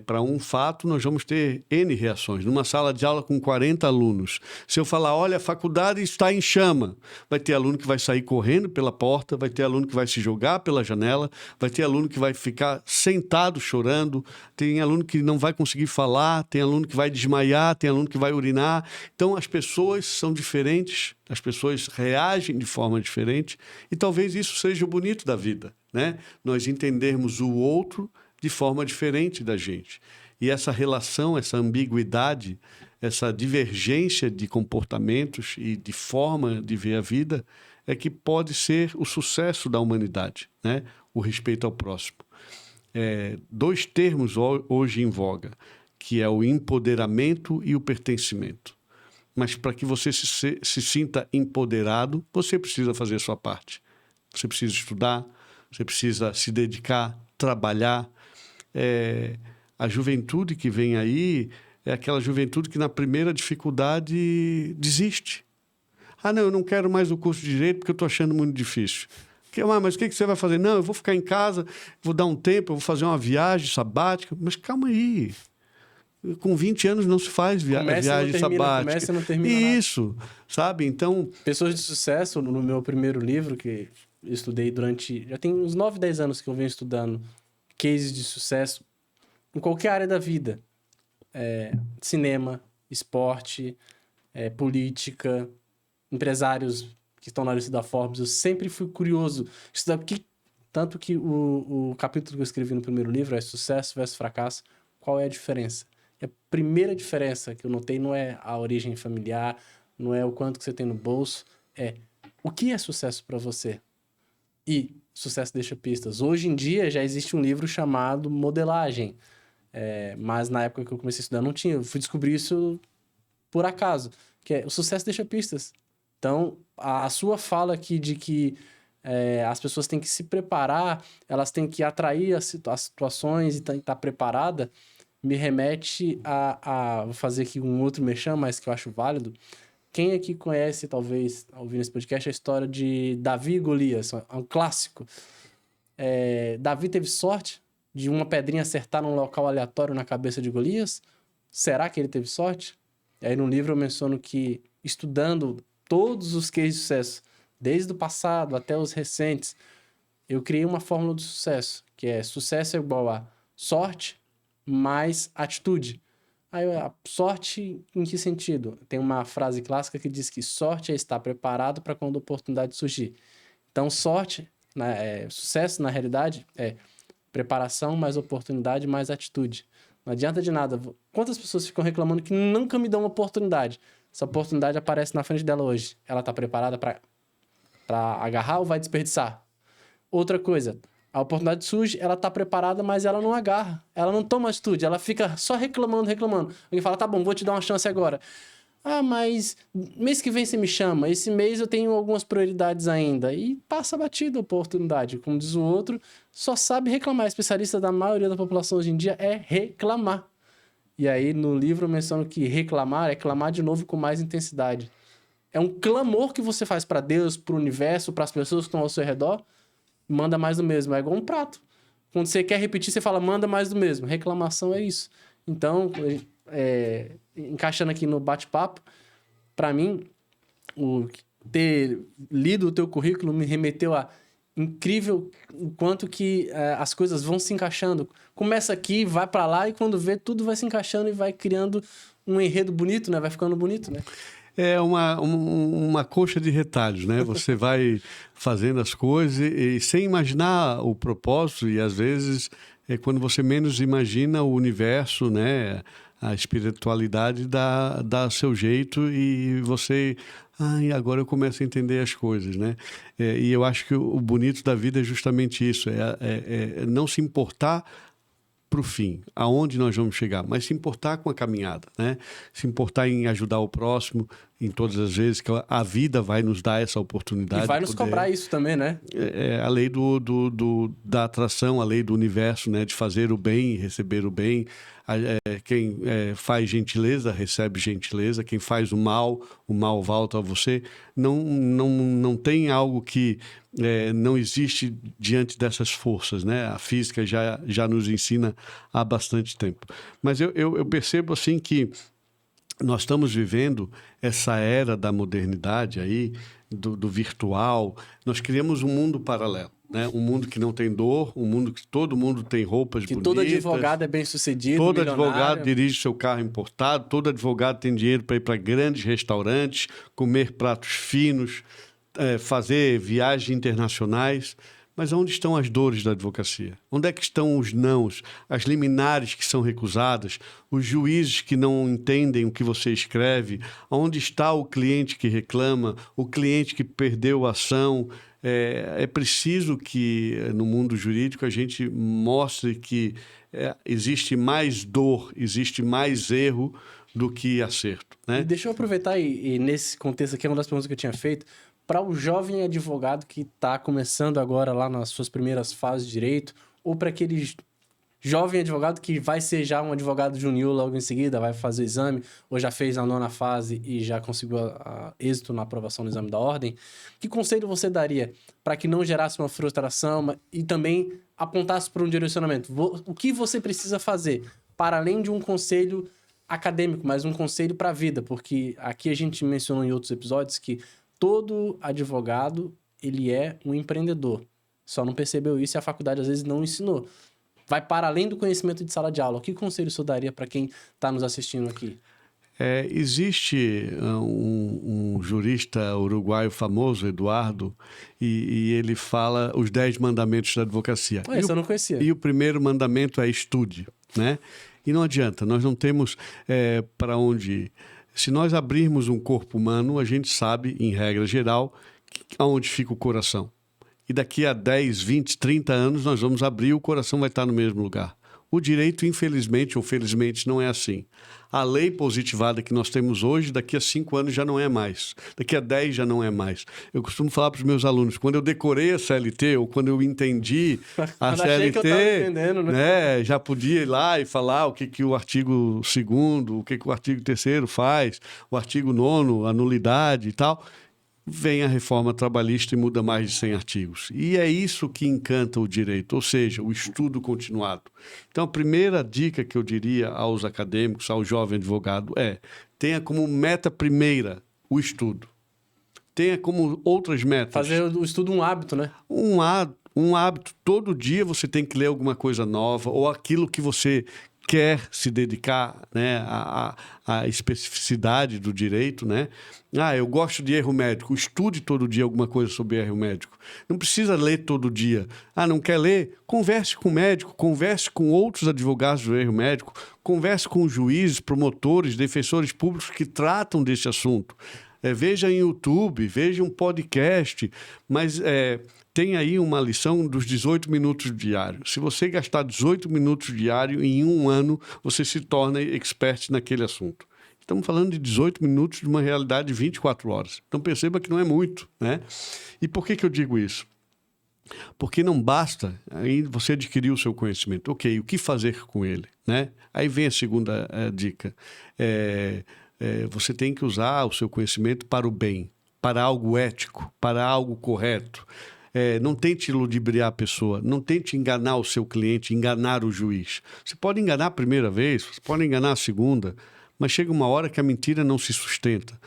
para um fato nós vamos ter N reações. Numa sala de aula com 40 alunos, se eu falar, olha, a faculdade está em chama, vai ter aluno que vai sair correndo pela porta, vai ter aluno que vai se jogar pela janela, vai ter aluno que vai ficar sentado chorando, tem aluno que não vai conseguir falar, tem aluno que vai desmaiar, tem aluno que vai urinar. Então, as pessoas são diferentes, as pessoas reagem de forma diferente e talvez isso seja o bonito da vida, né? Nós entendermos o outro de forma diferente da gente. E essa relação, essa ambiguidade, essa divergência de comportamentos e de forma de ver a vida é que pode ser o sucesso da humanidade, né? O respeito ao próximo. 2 termos hoje em voga, que é o empoderamento e o pertencimento. Mas para que você se sinta empoderado, você precisa fazer a sua parte. Você precisa estudar, você precisa se dedicar, trabalhar. A juventude que vem aí é aquela juventude que na primeira dificuldade desiste. Ah, não, eu não quero mais o curso de Direito porque eu estou achando muito difícil. Mas o que você vai fazer? Não, eu vou ficar em casa, vou dar um tempo, eu vou fazer uma viagem sabática. Mas calma aí. Com 20 anos não se faz viagem sabática. Começa e não termina nada. Isso, sabe? Então... Pessoas de sucesso, no meu primeiro livro, que eu estudei durante... Já tem uns 9, 10 anos que eu venho estudando cases de sucesso em qualquer área da vida. Cinema, esporte, política, empresários que estão na lista da Forbes, eu sempre fui curioso. Tanto que o capítulo que eu escrevi no primeiro livro é Sucesso versus Fracasso. Qual é a diferença? E a primeira diferença que eu notei não é a origem familiar, não é o quanto que você tem no bolso, é o que é sucesso para você. E sucesso deixa pistas. Hoje em dia já existe um livro chamado Modelagem, mas na época que eu comecei a estudar não tinha. Eu fui descobrir isso por acaso, que é o sucesso deixa pistas. Então, a sua fala aqui de que as pessoas têm que se preparar, elas têm que atrair as situações e estar preparada, me remete vou fazer aqui um outro merchan, mas que eu acho válido. Quem aqui conhece, talvez, ouvindo esse podcast, a história de Davi e Golias, é um clássico. Davi teve sorte de uma pedrinha acertar num local aleatório na cabeça de Golias? Será que ele teve sorte? E aí no livro eu menciono que, estudando todos os cases de sucesso, desde o passado até os recentes, eu criei uma fórmula do sucesso, que é sucesso é igual a sorte mais atitude. Aí, a sorte em que sentido? Tem uma frase clássica que diz que sorte é estar preparado para quando a oportunidade surgir. Então, sucesso, na realidade, é preparação mais oportunidade mais atitude. Não adianta de nada. Quantas pessoas ficam reclamando que nunca me dão uma oportunidade? Essa oportunidade aparece na frente dela hoje. Ela está preparada para agarrar ou vai desperdiçar? Outra coisa, a oportunidade surge, ela tá preparada, mas ela não agarra. Ela não toma atitude, ela fica só reclamando. Alguém fala, tá bom, vou te dar uma chance agora. Ah, mas mês que vem você me chama. Esse mês eu tenho algumas prioridades ainda. E passa batido a oportunidade. Como diz o outro, só sabe reclamar. A especialista da maioria da população hoje em dia é reclamar. E aí, no livro, eu menciono que reclamar é clamar de novo com mais intensidade. É um clamor que você faz para Deus, para o universo, para as pessoas que estão ao seu redor. Manda mais do mesmo. É igual um prato. Quando você quer repetir, você fala, manda mais do mesmo. Reclamação é isso. Então, encaixando aqui no bate-papo, para mim, ter lido o teu currículo me remeteu a incrível o quanto que as coisas vão se encaixando. Começa aqui, vai para lá e quando vê, tudo vai se encaixando e vai criando um enredo bonito, né? Vai ficando bonito, né? É uma coxa de retalhos, né? Você vai fazendo as coisas e sem imaginar o propósito, e às vezes é quando você menos imagina o universo, né? A espiritualidade dá seu jeito e você... e agora eu começo a entender as coisas, né? E eu acho que o bonito da vida é justamente isso, é não se importar para o fim, aonde nós vamos chegar, mas se importar com a caminhada, né? Se importar em ajudar o próximo em todas as vezes que a vida vai nos dar essa oportunidade. E vai nos cobrar isso também, né? A lei da atração, a lei do universo, né? De fazer o bem e receber o bem. Quem faz gentileza, recebe gentileza. Quem faz o mal volta a você. Não tem algo que não existe diante dessas forças, né? A física já nos ensina há bastante tempo. Mas eu percebo assim que nós estamos vivendo essa era da modernidade aí, do virtual. Nós criamos um mundo paralelo, né? Um mundo que não tem dor, um mundo que todo mundo tem roupas bonitas. Que todo advogado é bem-sucedido, todo milionário. Advogado dirige seu carro importado, todo advogado tem dinheiro para ir para grandes restaurantes, comer pratos finos, fazer viagens internacionais. Mas onde estão as dores da advocacia? Onde é que estão os nãos, as liminares que são recusadas, os juízes que não entendem o que você escreve? Onde está o cliente que reclama, o cliente que perdeu a ação? É preciso que, no mundo jurídico, a gente mostre que existe mais dor, existe mais erro do que acerto, né? E deixa eu aproveitar e nesse contexto aqui, é uma das perguntas que eu tinha feito, para o jovem advogado que está começando agora lá nas suas primeiras fases de direito, ou para aquele jovem advogado que vai ser já um advogado júnior logo em seguida, vai fazer o exame, ou já fez a 9ª fase e já conseguiu êxito na aprovação do exame da ordem, que conselho você daria para que não gerasse uma frustração e também apontasse para um direcionamento? O que você precisa fazer para além de um conselho acadêmico, mas um conselho para a vida? Porque aqui a gente mencionou em outros episódios que todo advogado, ele é um empreendedor. Só não percebeu isso e a faculdade às vezes não ensinou. Vai para além do conhecimento de sala de aula. Que conselho o senhor daria para quem está nos assistindo aqui? Existe um jurista uruguaio famoso, Eduardo, e ele fala os 10 mandamentos da advocacia. Isso eu não conhecia. E o primeiro mandamento é estude, né? E não adianta, nós não temos para onde ir. Se nós abrirmos um corpo humano, a gente sabe, em regra geral, aonde fica o coração. E daqui a 10, 20, 30 anos nós vamos abrir, o coração vai estar no mesmo lugar. O direito, infelizmente ou felizmente, não é assim. A lei positivada que nós temos hoje, daqui a 5 anos já não é mais. Daqui a 10 já não é mais. Eu costumo falar para os meus alunos, quando eu decorei a CLT ou quando eu entendi a CLT, que eu tava entendendo, né? Já podia ir lá e falar o que o artigo 2º, o que o artigo 3º faz, o artigo 9º, a nulidade e tal. Vem a reforma trabalhista e muda mais de 100 artigos. E é isso que encanta o direito, ou seja, o estudo continuado. Então, a primeira dica que eu diria aos acadêmicos, ao jovem advogado, tenha como meta primeira o estudo. Tenha como outras metas. Fazer o estudo um hábito, né? Um hábito. Todo dia você tem que ler alguma coisa nova ou aquilo que você quer se dedicar, né, à especificidade do direito, né? Eu gosto de erro médico. Estude todo dia alguma coisa sobre erro médico. Não precisa ler todo dia. Não quer ler? Converse com o médico, converse com outros advogados do erro médico, converse com juízes, promotores, defensores públicos que tratam desse assunto. Veja em YouTube, veja um podcast, mas tem aí uma lição dos 18 minutos diários. Se você gastar 18 minutos diários em um ano, você se torna expert naquele assunto. Estamos falando de 18 minutos de uma realidade de 24 horas. Então perceba que não é muito, né? E por que eu digo isso? Porque não basta ainda você adquirir o seu conhecimento. Ok, o que fazer com ele, né? Aí vem a segunda dica. Você tem que usar o seu conhecimento para o bem, para algo ético, para algo correto. Não tente ludibriar a pessoa, não tente enganar o seu cliente, enganar o juiz. Você pode enganar a primeira vez, você pode enganar a segunda, mas chega uma hora que a mentira não se sustenta.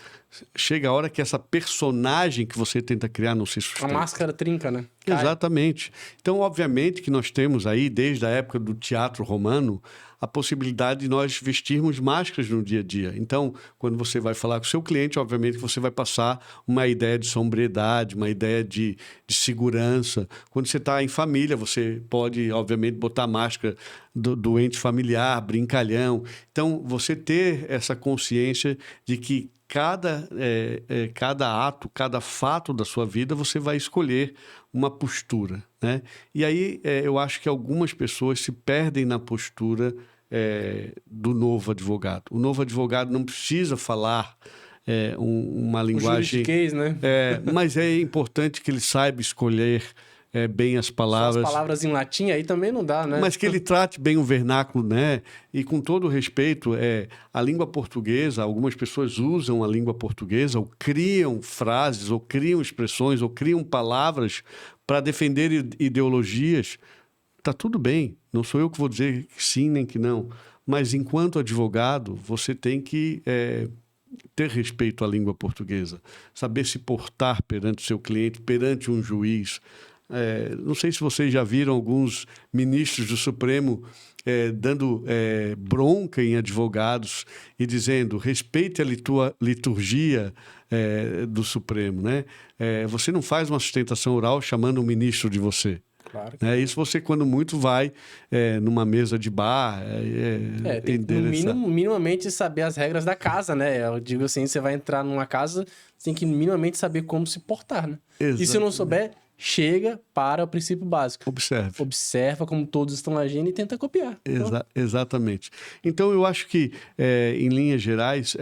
Chega a hora que essa personagem que você tenta criar não se sustenta. A máscara trinca, né? Cai. Exatamente. Então, obviamente que nós temos aí, desde a época do teatro romano, a possibilidade de nós vestirmos máscaras no dia a dia. Então, quando você vai falar com o seu cliente, obviamente que você vai passar uma ideia de sobriedade, uma ideia de segurança. Quando você está em família, você pode, obviamente, botar a máscara do doente familiar, brincalhão. Então, você ter essa consciência de que cada ato, cada fato da sua vida, você vai escolher uma postura, né? E aí eu acho que algumas pessoas se perdem na postura do novo advogado. O novo advogado não precisa falar uma linguagem... O juridiquês, né? Mas é importante que ele saiba escolher bem as palavras. Só as palavras em latim aí também não dá, né? Mas que ele trate bem o vernáculo, né? E com todo respeito, a língua portuguesa, algumas pessoas usam a língua portuguesa ou criam frases, ou criam expressões, ou criam palavras para defender ideologias. Tá tudo bem, não sou eu que vou dizer que sim nem que não. Mas enquanto advogado, você tem que ter respeito à língua portuguesa, saber se portar perante o seu cliente, perante um juiz. Não sei se vocês já viram alguns ministros do Supremo dando bronca em advogados e dizendo: respeite a liturgia do Supremo, né? Você não faz uma sustentação oral chamando um ministro de você. Claro. Isso você, quando muito, vai numa mesa de bar. Tem minimamente saber as regras da casa, né? Eu digo assim, você vai entrar numa casa, você tem que minimamente saber como se portar, né? Exatamente. E se não souber, chega para o princípio básico. Observa como todos estão agindo e tenta copiar. Exatamente. Então, eu acho que, em linhas gerais,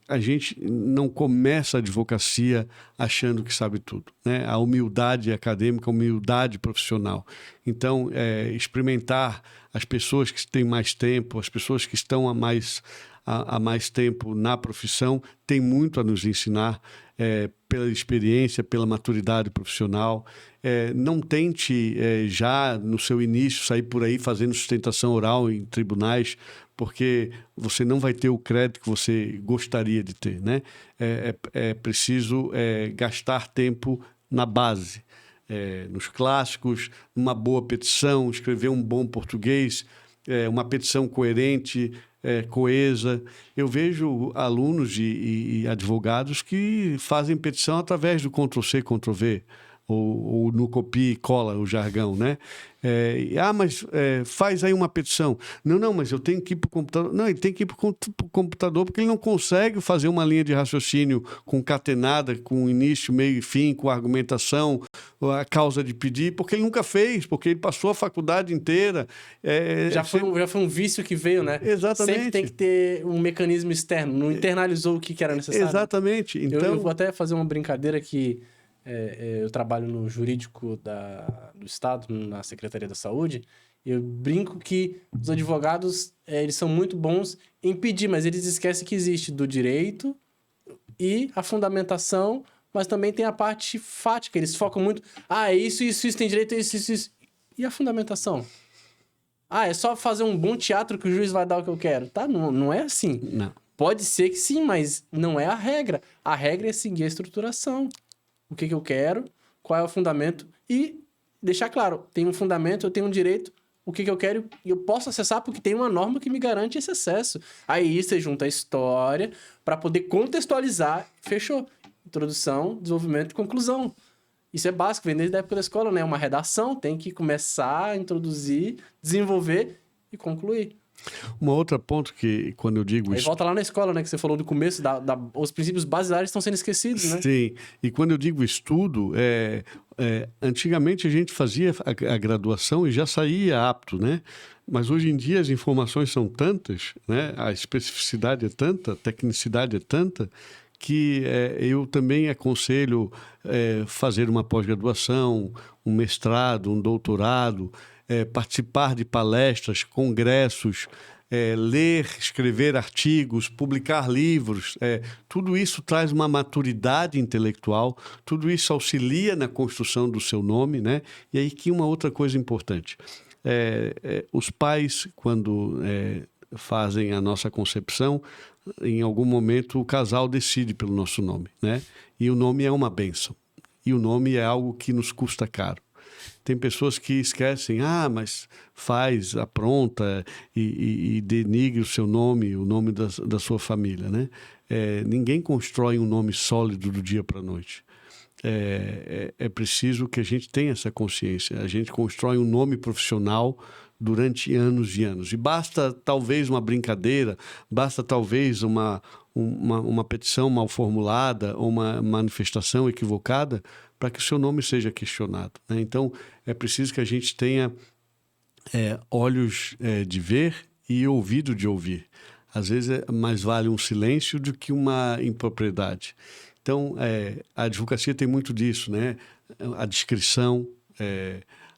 a gente não começa a advocacia achando que sabe tudo, né? A humildade acadêmica, a humildade profissional. Então, experimentar as pessoas que têm mais tempo, as pessoas que estão há mais tempo na profissão, tem muito a nos ensinar pela experiência, pela maturidade profissional. Não tente já no seu início sair por aí fazendo sustentação oral em tribunais, porque você não vai ter o crédito que você gostaria de ter, né? É preciso gastar tempo na base, nos clássicos, numa boa petição, escrever um bom português. uma petição coerente, coesa. Eu vejo alunos e advogados que fazem petição através do Ctrl+C, Ctrl+V, ou no copia e cola, o jargão, né? Mas faz aí uma petição. Não, mas eu tenho que ir para o computador. Não, ele tem que ir para o computador porque ele não consegue fazer uma linha de raciocínio concatenada, com início, meio e fim, com argumentação, a causa de pedir, porque ele nunca fez, porque ele passou a faculdade inteira. Já foi um vício que veio, né? Exatamente. Sempre tem que ter um mecanismo externo, não internalizou o que era necessário. Exatamente. Então... Eu vou até fazer uma brincadeira que eu trabalho no jurídico do Estado, na Secretaria da Saúde, e eu brinco que os advogados, eles são muito bons em pedir, mas eles esquecem que existe do direito e a fundamentação, mas também tem a parte fática. Eles focam muito, isso, tem direito, isso. E a fundamentação? É só fazer um bom teatro que o juiz vai dar o que eu quero. Tá? Não é assim. Não. Pode ser que sim, mas não é a regra. A regra é seguir a estruturação. O que eu quero, qual é o fundamento e deixar claro, tem um fundamento, eu tenho um direito, o que eu quero e eu posso acessar porque tem uma norma que me garante esse acesso. Aí você junta a história para poder contextualizar, fechou. Introdução, desenvolvimento e conclusão. Isso é básico, vem desde a época da escola, né? Uma redação tem que começar a introduzir, desenvolver e concluir. Um outro ponto que, quando eu digo Aí volta lá na escola, né? Que você falou do começo, os princípios basilares estão sendo esquecidos, né? Sim, e quando eu digo estudo, antigamente a gente fazia a graduação e já saía apto, né? Mas hoje em dia as informações são tantas, né? A especificidade é tanta, a tecnicidade é tanta, que eu também aconselho fazer uma pós-graduação, um mestrado, um doutorado, participar de palestras, congressos, ler, escrever artigos, publicar livros. Tudo isso traz uma maturidade intelectual, tudo isso auxilia na construção do seu nome, né? E aí que uma outra coisa importante. Os pais, quando fazem a nossa concepção, em algum momento o casal decide pelo nosso nome, né? E o nome é uma bênção. E o nome é algo que nos custa caro. Tem pessoas que esquecem, mas faz, apronta e denigre o seu nome, o nome da sua família, né? Ninguém constrói um nome sólido do dia para a noite. É preciso que a gente tenha essa consciência. A gente constrói um nome profissional durante anos e anos. E basta talvez uma brincadeira, basta talvez uma petição mal formulada ou uma manifestação equivocada para que o seu nome seja questionado, né? Então, é preciso que a gente tenha olhos de ver e ouvido de ouvir. Às vezes, mais vale um silêncio do que uma impropriedade. Então, a advocacia tem muito disso, né? A discrição,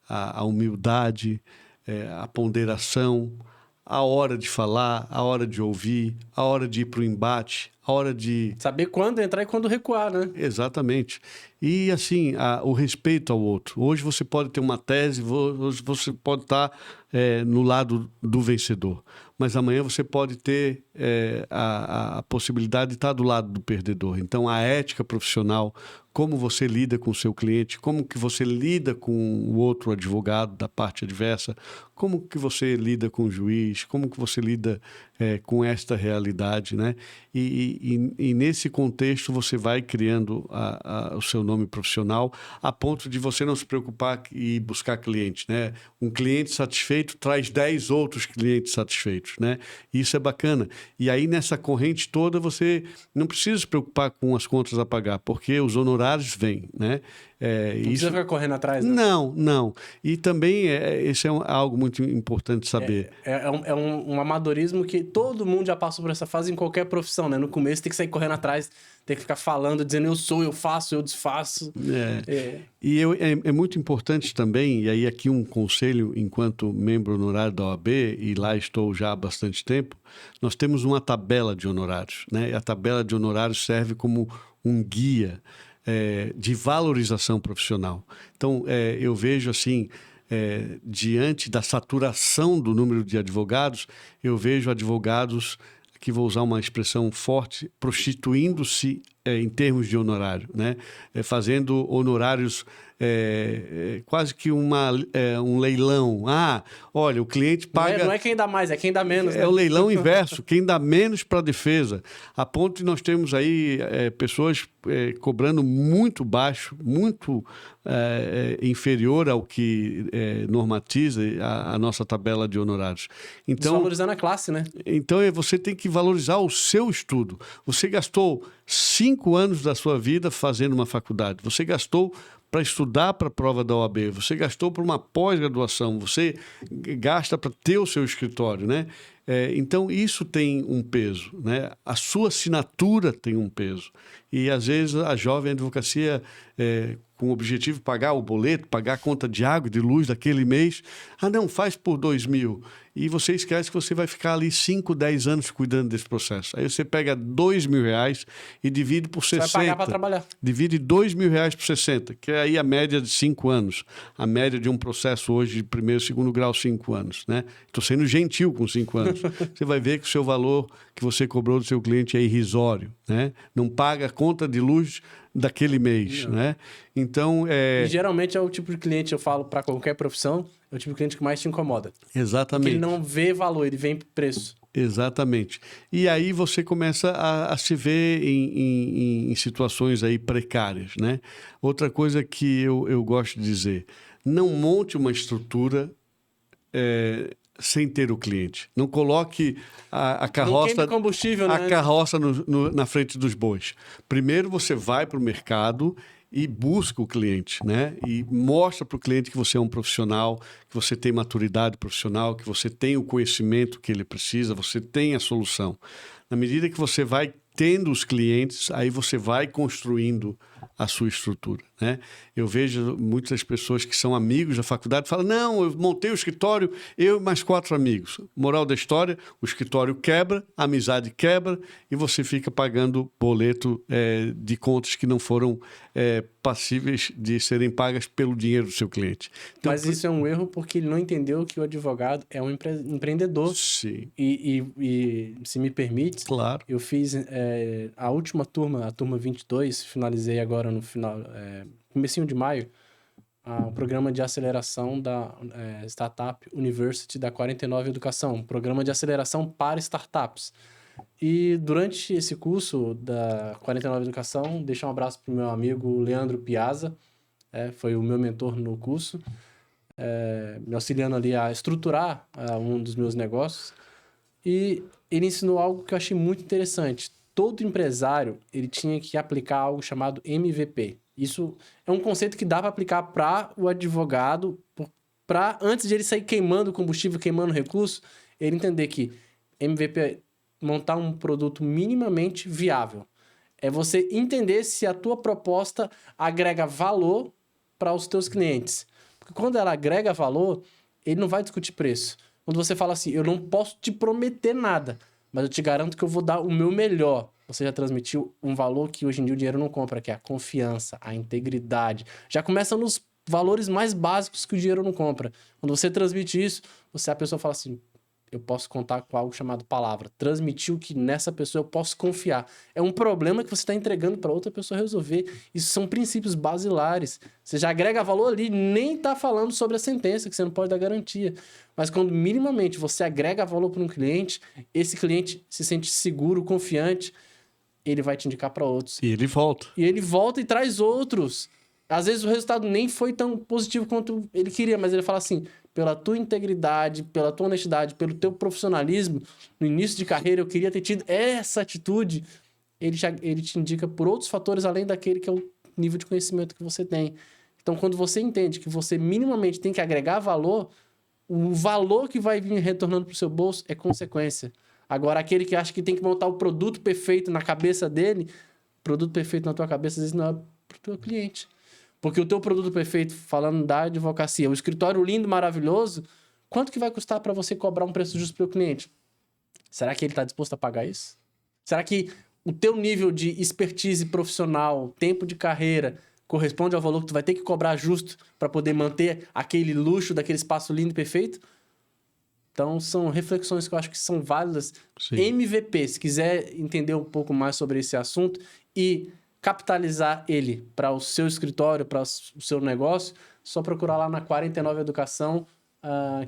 a humildade, a ponderação, a hora de falar, a hora de ouvir, a hora de ir para o embate, a hora de... Saber quando entrar e quando recuar, né? Exatamente. E, assim, o respeito ao outro. Hoje você pode ter uma tese, hoje você pode estar no lado do vencedor. Mas amanhã você pode ter a possibilidade de estar do lado do perdedor. Então, a ética profissional, como você lida com o seu cliente, como que você lida com o outro advogado da parte adversa, como que você lida com o juiz, como que você lida com esta realidade, né? E nesse contexto você vai criando o seu nome profissional a ponto de você não se preocupar e buscar cliente, né? Um cliente satisfeito traz 10 outros clientes satisfeitos, né? Isso é bacana. E aí nessa corrente toda você não precisa se preocupar com as contas a pagar, porque os honorários vêm, né? Não precisa ficar correndo atrás, né? Não. E também esse é algo muito importante saber. É um amadorismo que todo mundo já passou por essa fase em qualquer profissão, né? No começo tem que sair correndo atrás, tem que ficar falando, dizendo eu sou, eu faço, eu desfaço. E é muito importante também, e aí aqui um conselho enquanto membro honorário da OAB, e lá estou já há bastante tempo, nós temos uma tabela de honorários, né? E a tabela de honorários serve como um guia de valorização profissional. Então, eu vejo assim, diante da saturação do número de advogados, eu vejo advogados, que vou usar uma expressão forte, prostituindo-se em termos de honorário, né? Fazendo honorários quase que um leilão. Olha, o cliente paga... Não é quem dá mais, é quem dá menos. É o leilão inverso, quem dá menos para a defesa. A ponto de nós temos aí pessoas cobrando muito baixo, muito inferior ao que normatiza a nossa tabela de honorários. Então, desvalorizando a classe, né? Então, você tem que valorizar o seu estudo. Você gastou 5 anos da sua vida fazendo uma faculdade. Você gastou para estudar para a prova da OAB. Você gastou para uma pós-graduação. Você gasta para ter o seu escritório, né? Então, isso tem um peso, né? A sua assinatura tem um peso. E, às vezes, a jovem advocacia, com o objetivo de pagar o boleto, pagar a conta de água e de luz daquele mês, não, faz por 2.000. E você esquece que você vai ficar ali 5, 10 anos cuidando desse processo. Aí você pega R$2.000 e divide por 60. Você vai pagar para trabalhar. Divide R$2.000 por 60, que é aí a média de 5 anos. A média de um processo hoje de primeiro e segundo grau, 5 anos, né? Estou sendo gentil com 5 anos. Você vai ver que o seu valor que você cobrou do seu cliente é irrisório, né? Não paga a conta de luz daquele mês, né? Então, E geralmente é o tipo de cliente, eu falo para qualquer profissão, é o tipo de cliente que mais te incomoda. Exatamente. Porque ele não vê valor, ele vem por preço. Exatamente. E aí você começa a se ver em situações aí precárias, né? Outra coisa que eu gosto de dizer, não monte uma estrutura sem ter o cliente. Não coloque a carroça, combustível, né? a carroça na frente dos bois. Primeiro você vai para o mercado e busca o cliente, né? E mostra para o cliente que você é um profissional, que você tem maturidade profissional, que você tem o conhecimento que ele precisa, você tem a solução. Na medida que você vai tendo os clientes, aí você vai construindo a sua estrutura, né? Eu vejo muitas pessoas que são amigos da faculdade falam, não, eu montei o escritório, eu e mais 4 amigos. Moral da história, o escritório quebra, a amizade quebra e você fica pagando boleto de contas que não foram passíveis de serem pagas pelo dinheiro do seu cliente. Então, mas isso é um erro porque ele não entendeu que o advogado é um empreendedor. Sim. E se me permite, claro. Eu fiz a última turma, a turma 22, finalizei agora no final, comecinho de maio, o programa de aceleração da Startup University da 49 Educação, um programa de aceleração para startups. E durante esse curso da 49 Educação, deixar um abraço para o meu amigo Leandro Piazza, foi o meu mentor no curso, me auxiliando ali a estruturar um dos meus negócios. E ele ensinou algo que eu achei muito interessante. Todo empresário, ele tinha que aplicar algo chamado MVP. Isso é um conceito que dá para aplicar para o advogado, para antes de ele sair queimando combustível, queimando recurso, ele entender que MVP é montar um produto minimamente viável. É você entender se a tua proposta agrega valor para os teus clientes. Porque quando ela agrega valor, ele não vai discutir preço. Quando você fala assim, eu não posso te prometer nada, mas eu te garanto que eu vou dar o meu melhor. Você já transmitiu um valor que hoje em dia o dinheiro não compra, que é a confiança, a integridade. Já começa nos valores mais básicos que o dinheiro não compra. Quando você transmite isso, a pessoa fala assim, eu posso contar com algo chamado palavra. Transmitiu que nessa pessoa eu posso confiar. É um problema que você está entregando para outra pessoa resolver. Isso são princípios basilares. Você já agrega valor ali, nem está falando sobre a sentença, que você não pode dar garantia. Mas quando minimamente você agrega valor para um cliente, esse cliente se sente seguro, confiante, ele vai te indicar para outros. E ele volta. E ele volta e traz outros. Às vezes o resultado nem foi tão positivo quanto ele queria, mas ele fala assim, pela tua integridade, pela tua honestidade, pelo teu profissionalismo, no início de carreira eu queria ter tido essa atitude, ele te indica por outros fatores além daquele que é o nível de conhecimento que você tem. Então, quando você entende que você minimamente tem que agregar valor, o valor que vai vir retornando para o seu bolso é consequência. Agora, aquele que acha que tem que montar o produto perfeito na cabeça dele, produto perfeito na tua cabeça, às vezes não é para o teu cliente. Porque o teu produto perfeito, falando da advocacia, o escritório lindo, maravilhoso, quanto que vai custar para você cobrar um preço justo para o cliente? Será que ele está disposto a pagar isso? Será que o teu nível de expertise profissional, tempo de carreira, corresponde ao valor que tu vai ter que cobrar justo para poder manter aquele luxo daquele espaço lindo e perfeito? Então, são reflexões que eu acho que são válidas. Sim. MVP, se quiser entender um pouco mais sobre esse assunto e capitalizar ele para o seu escritório, para o seu negócio, só procurar lá na 49 Educação,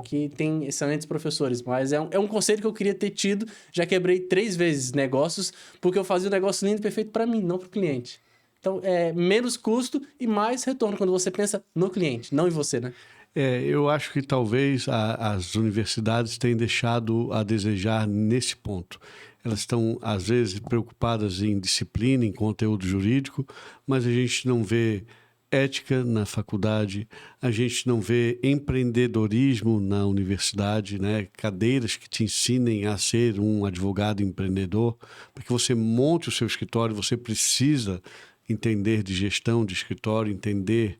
que tem excelentes professores. Mas é um conselho que eu queria ter tido. Já quebrei 3 vezes negócios, porque eu fazia um negócio lindo e perfeito para mim, não para o cliente. Então, é menos custo e mais retorno quando você pensa no cliente, não em você, né? Eu acho que talvez as universidades tenham deixado a desejar nesse ponto. Elas estão, às vezes, preocupadas em disciplina, em conteúdo jurídico, mas a gente não vê ética na faculdade, a gente não vê empreendedorismo na universidade, né? Cadeiras que te ensinem a ser um advogado empreendedor. Para que você monte o seu escritório, você precisa entender de gestão de escritório, entender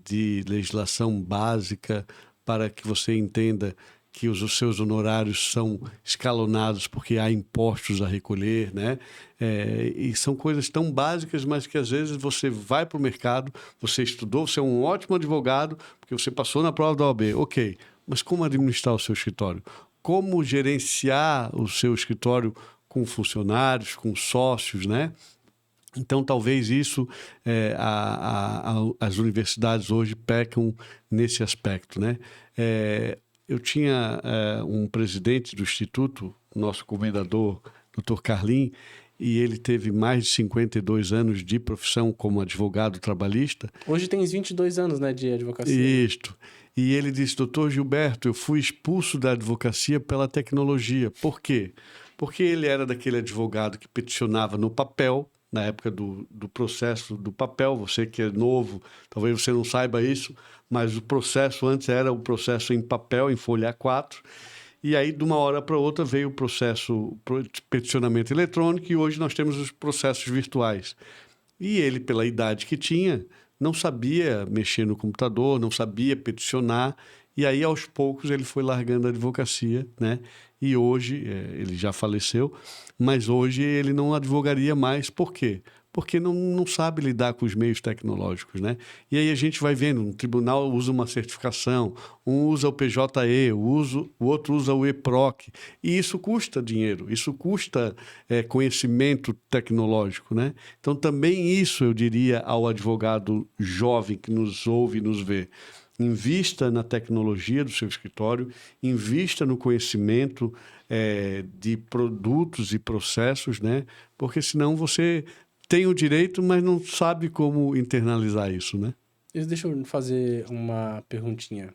de legislação básica, para que você entenda que os seus honorários são escalonados porque há impostos a recolher, né? E são coisas tão básicas, mas que às vezes você vai para o mercado, você estudou, você é um ótimo advogado, porque você passou na prova da OAB, ok, mas como administrar o seu escritório? Como gerenciar o seu escritório com funcionários, com sócios, né? Então, talvez isso, as universidades hoje pecam nesse aspecto, né? Eu tinha um presidente do Instituto, nosso comendador, Dr. Carlim, e ele teve mais de 52 anos de profissão como advogado trabalhista. Hoje tem 22 anos, né, de advocacia. Isto. E ele disse, doutor Gilberto, eu fui expulso da advocacia pela tecnologia. Por quê? Porque ele era daquele advogado que peticionava no papel, na época do processo do papel. Você que é novo, talvez você não saiba isso, mas o processo antes era o processo em papel, em folha A4, e aí de uma hora para outra veio o processo de peticionamento eletrônico e hoje nós temos os processos virtuais. E ele, pela idade que tinha, não sabia mexer no computador, não sabia peticionar, e aí aos poucos ele foi largando a advocacia, né? E hoje, ele já faleceu, mas hoje ele não advogaria mais. Por quê? Porque não sabe lidar com os meios tecnológicos, né? E aí a gente vai vendo, um tribunal usa uma certificação, um usa o PJE, o outro usa o EPROC, e isso custa dinheiro, isso custa conhecimento tecnológico, né? Então também isso eu diria ao advogado jovem que nos ouve e nos vê. Invista na tecnologia do seu escritório, invista no conhecimento de produtos e processos, né? Porque senão você tem o direito, mas não sabe como internalizar isso, né? Deixa eu fazer uma perguntinha.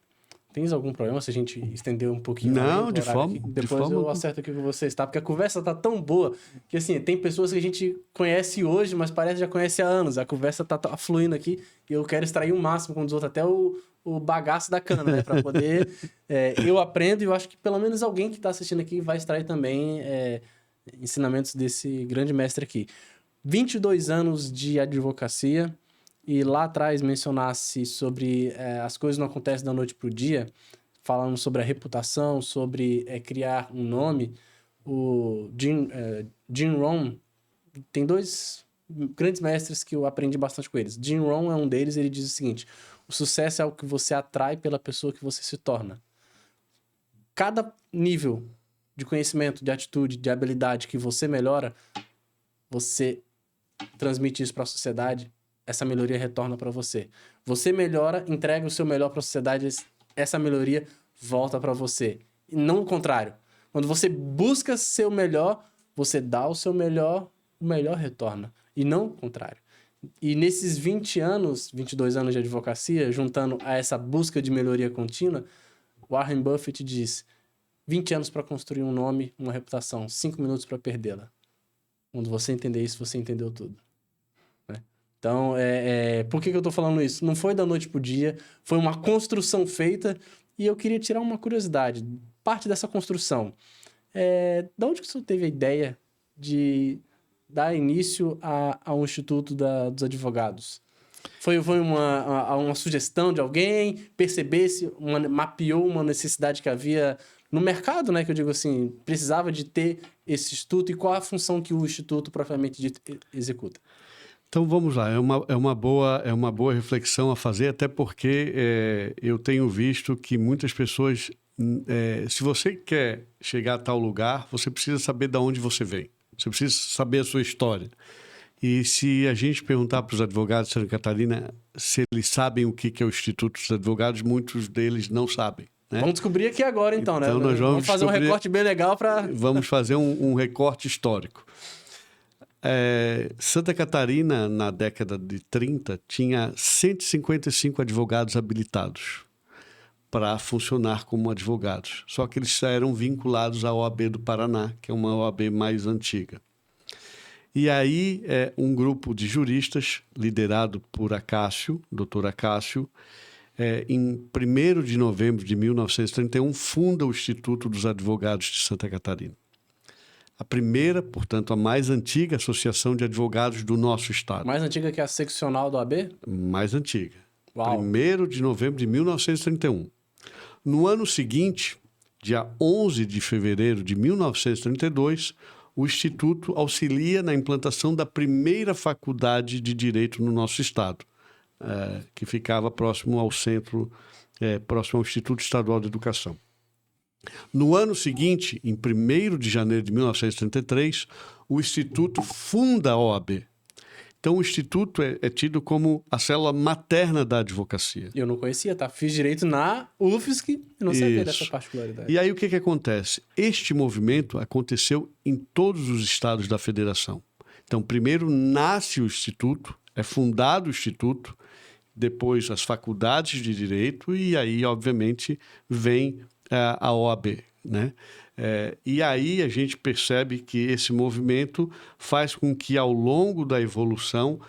Tens algum problema se a gente estender um pouquinho? Não, de forma. Depois eu acerto aqui com vocês, tá? Porque a conversa tá tão boa que, assim, tem pessoas que a gente conhece hoje, mas parece que já conhece há anos. A conversa tá fluindo aqui e eu quero extrair o máximo com os outros, até o bagaço da cana, né? Pra poder... eu aprendo e eu acho que pelo menos alguém que tá assistindo aqui vai extrair também ensinamentos desse grande mestre aqui. 22 anos de advocacia... E lá atrás mencionasse sobre as coisas não acontecem da noite para o dia, falando sobre a reputação, sobre criar um nome. O Jim Rohn, tem 2 grandes mestres que eu aprendi bastante com eles. Jim Rohn é um deles, ele diz o seguinte: o sucesso é o que você atrai pela pessoa que você se torna. Cada nível de conhecimento, de atitude, de habilidade que você melhora, você transmite isso para a sociedade, essa melhoria retorna para você. Você melhora, entrega o seu melhor para a sociedade, essa melhoria volta para você. E não o contrário. Quando você busca ser o melhor, você dá o seu melhor, o melhor retorna. E não o contrário. E nesses 22 anos de advocacia, juntando a essa busca de melhoria contínua, Warren Buffett diz: 20 anos para construir um nome, uma reputação, 5 minutos para perdê-la. Quando você entender isso, você entendeu tudo. Então, por que eu tô falando isso? Não foi da noite pro dia, foi uma construção feita e eu queria tirar uma curiosidade. Parte dessa construção, de onde que você teve a ideia de dar início a um Instituto dos Advogados? Foi uma sugestão de alguém? Percebesse, mapeou uma necessidade que havia no mercado, né? Que eu digo assim, precisava de ter esse instituto e qual a função que o Instituto propriamente dito executa? Então vamos lá, é uma boa reflexão a fazer, até porque eu tenho visto que muitas pessoas se você quer chegar a tal lugar, você precisa saber de onde você vem. Você precisa saber a sua história. E se a gente perguntar para os advogados de Santa Catarina se eles sabem o que é o Instituto dos Advogados, muitos deles não sabem. Né? Vamos descobrir aqui agora, então, né? Nós vamos fazer um recorte bem legal para... Vamos fazer um recorte histórico. Santa Catarina, na década de 30, tinha 155 advogados habilitados para funcionar como advogados. Só que eles eram vinculados à OAB do Paraná, que é uma OAB mais antiga. E aí, um grupo de juristas, liderado por Acácio, doutor Acácio, em 1º de novembro de 1931, funda o Instituto dos Advogados de Santa Catarina. A primeira, portanto, a mais antiga associação de advogados do nosso estado. Mais antiga que a seccional do AB? Mais antiga. Uau. 1º de novembro de 1931. No ano seguinte, dia 11 de fevereiro de 1932, o Instituto auxilia na implantação da primeira faculdade de Direito no nosso estado, que ficava próximo ao centro, próximo ao Instituto Estadual de Educação. No ano seguinte, em 1º de janeiro de 1933, o Instituto funda a OAB. Então, o Instituto é tido como a célula materna da advocacia. Eu não conhecia, tá? Fiz direito na UFSC e não sabia dessa particularidade. E aí, o que acontece? Este movimento aconteceu em todos os estados da federação. Então, primeiro nasce o Instituto, é fundado o Instituto, depois as faculdades de Direito e aí, obviamente, vem a OAB, né? E aí a gente percebe que esse movimento faz com que, ao longo da evolução,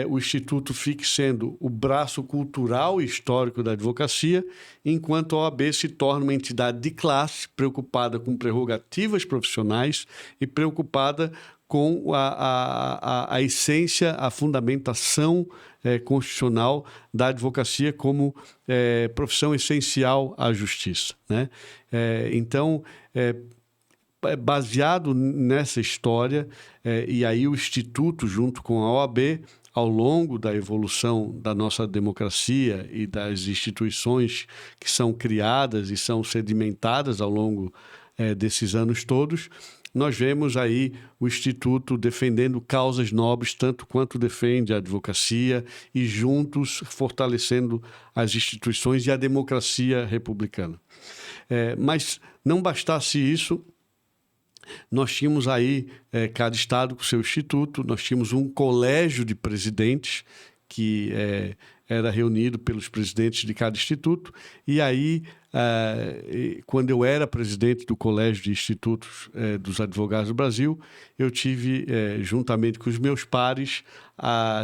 o Instituto fique sendo o braço cultural e histórico da advocacia, enquanto a OAB se torna uma entidade de classe, preocupada com prerrogativas profissionais e preocupada com a essência, a fundamentação constitucional da advocacia como profissão essencial à justiça, né? Então, baseado nessa história, e aí o Instituto, junto com a OAB, ao longo da evolução da nossa democracia e das instituições que são criadas e são sedimentadas ao longo desses anos todos, nós vemos aí o Instituto defendendo causas nobres, tanto quanto defende a advocacia, e juntos fortalecendo as instituições e a democracia republicana. Mas não bastasse isso, nós tínhamos aí, cada estado com seu instituto, nós tínhamos um colégio de presidentes que era reunido pelos presidentes de cada instituto, e aí, quando eu era presidente do Colégio de Institutos dos Advogados do Brasil, eu tive, juntamente com os meus pares,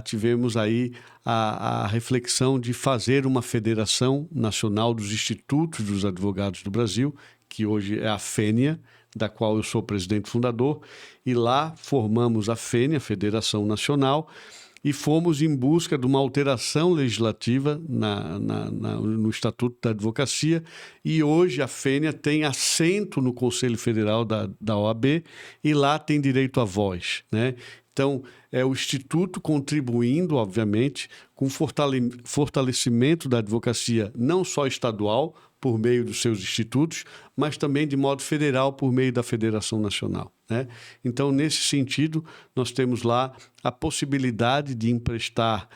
tivemos aí a reflexão de fazer uma Federação Nacional dos Institutos dos Advogados do Brasil, que hoje é a FENIA, da qual eu sou presidente fundador, e lá formamos a FENIA, Federação Nacional, e fomos em busca de uma alteração legislativa no Estatuto da Advocacia, e hoje a FENIA tem assento no Conselho Federal da OAB e lá tem direito à voz, né? Então, é o Instituto contribuindo, obviamente, com o fortalecimento da advocacia, não só estadual, por meio dos seus institutos, mas também de modo federal, por meio da Federação Nacional, né? Então, nesse sentido, nós temos lá a possibilidade de emprestar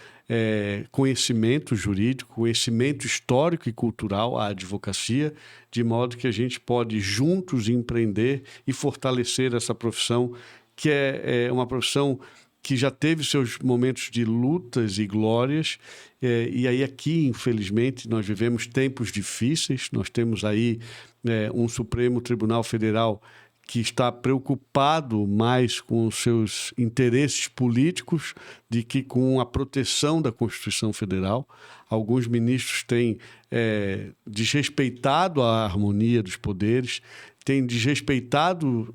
conhecimento jurídico, conhecimento histórico e cultural à advocacia, de modo que a gente pode juntos empreender e fortalecer essa profissão, que é uma profissão que já teve seus momentos de lutas e glórias, e aí aqui, infelizmente, nós vivemos tempos difíceis. Nós temos aí um Supremo Tribunal Federal que está preocupado mais com os seus interesses políticos do que com a proteção da Constituição Federal. Alguns ministros têm desrespeitado a harmonia dos poderes, têm desrespeitado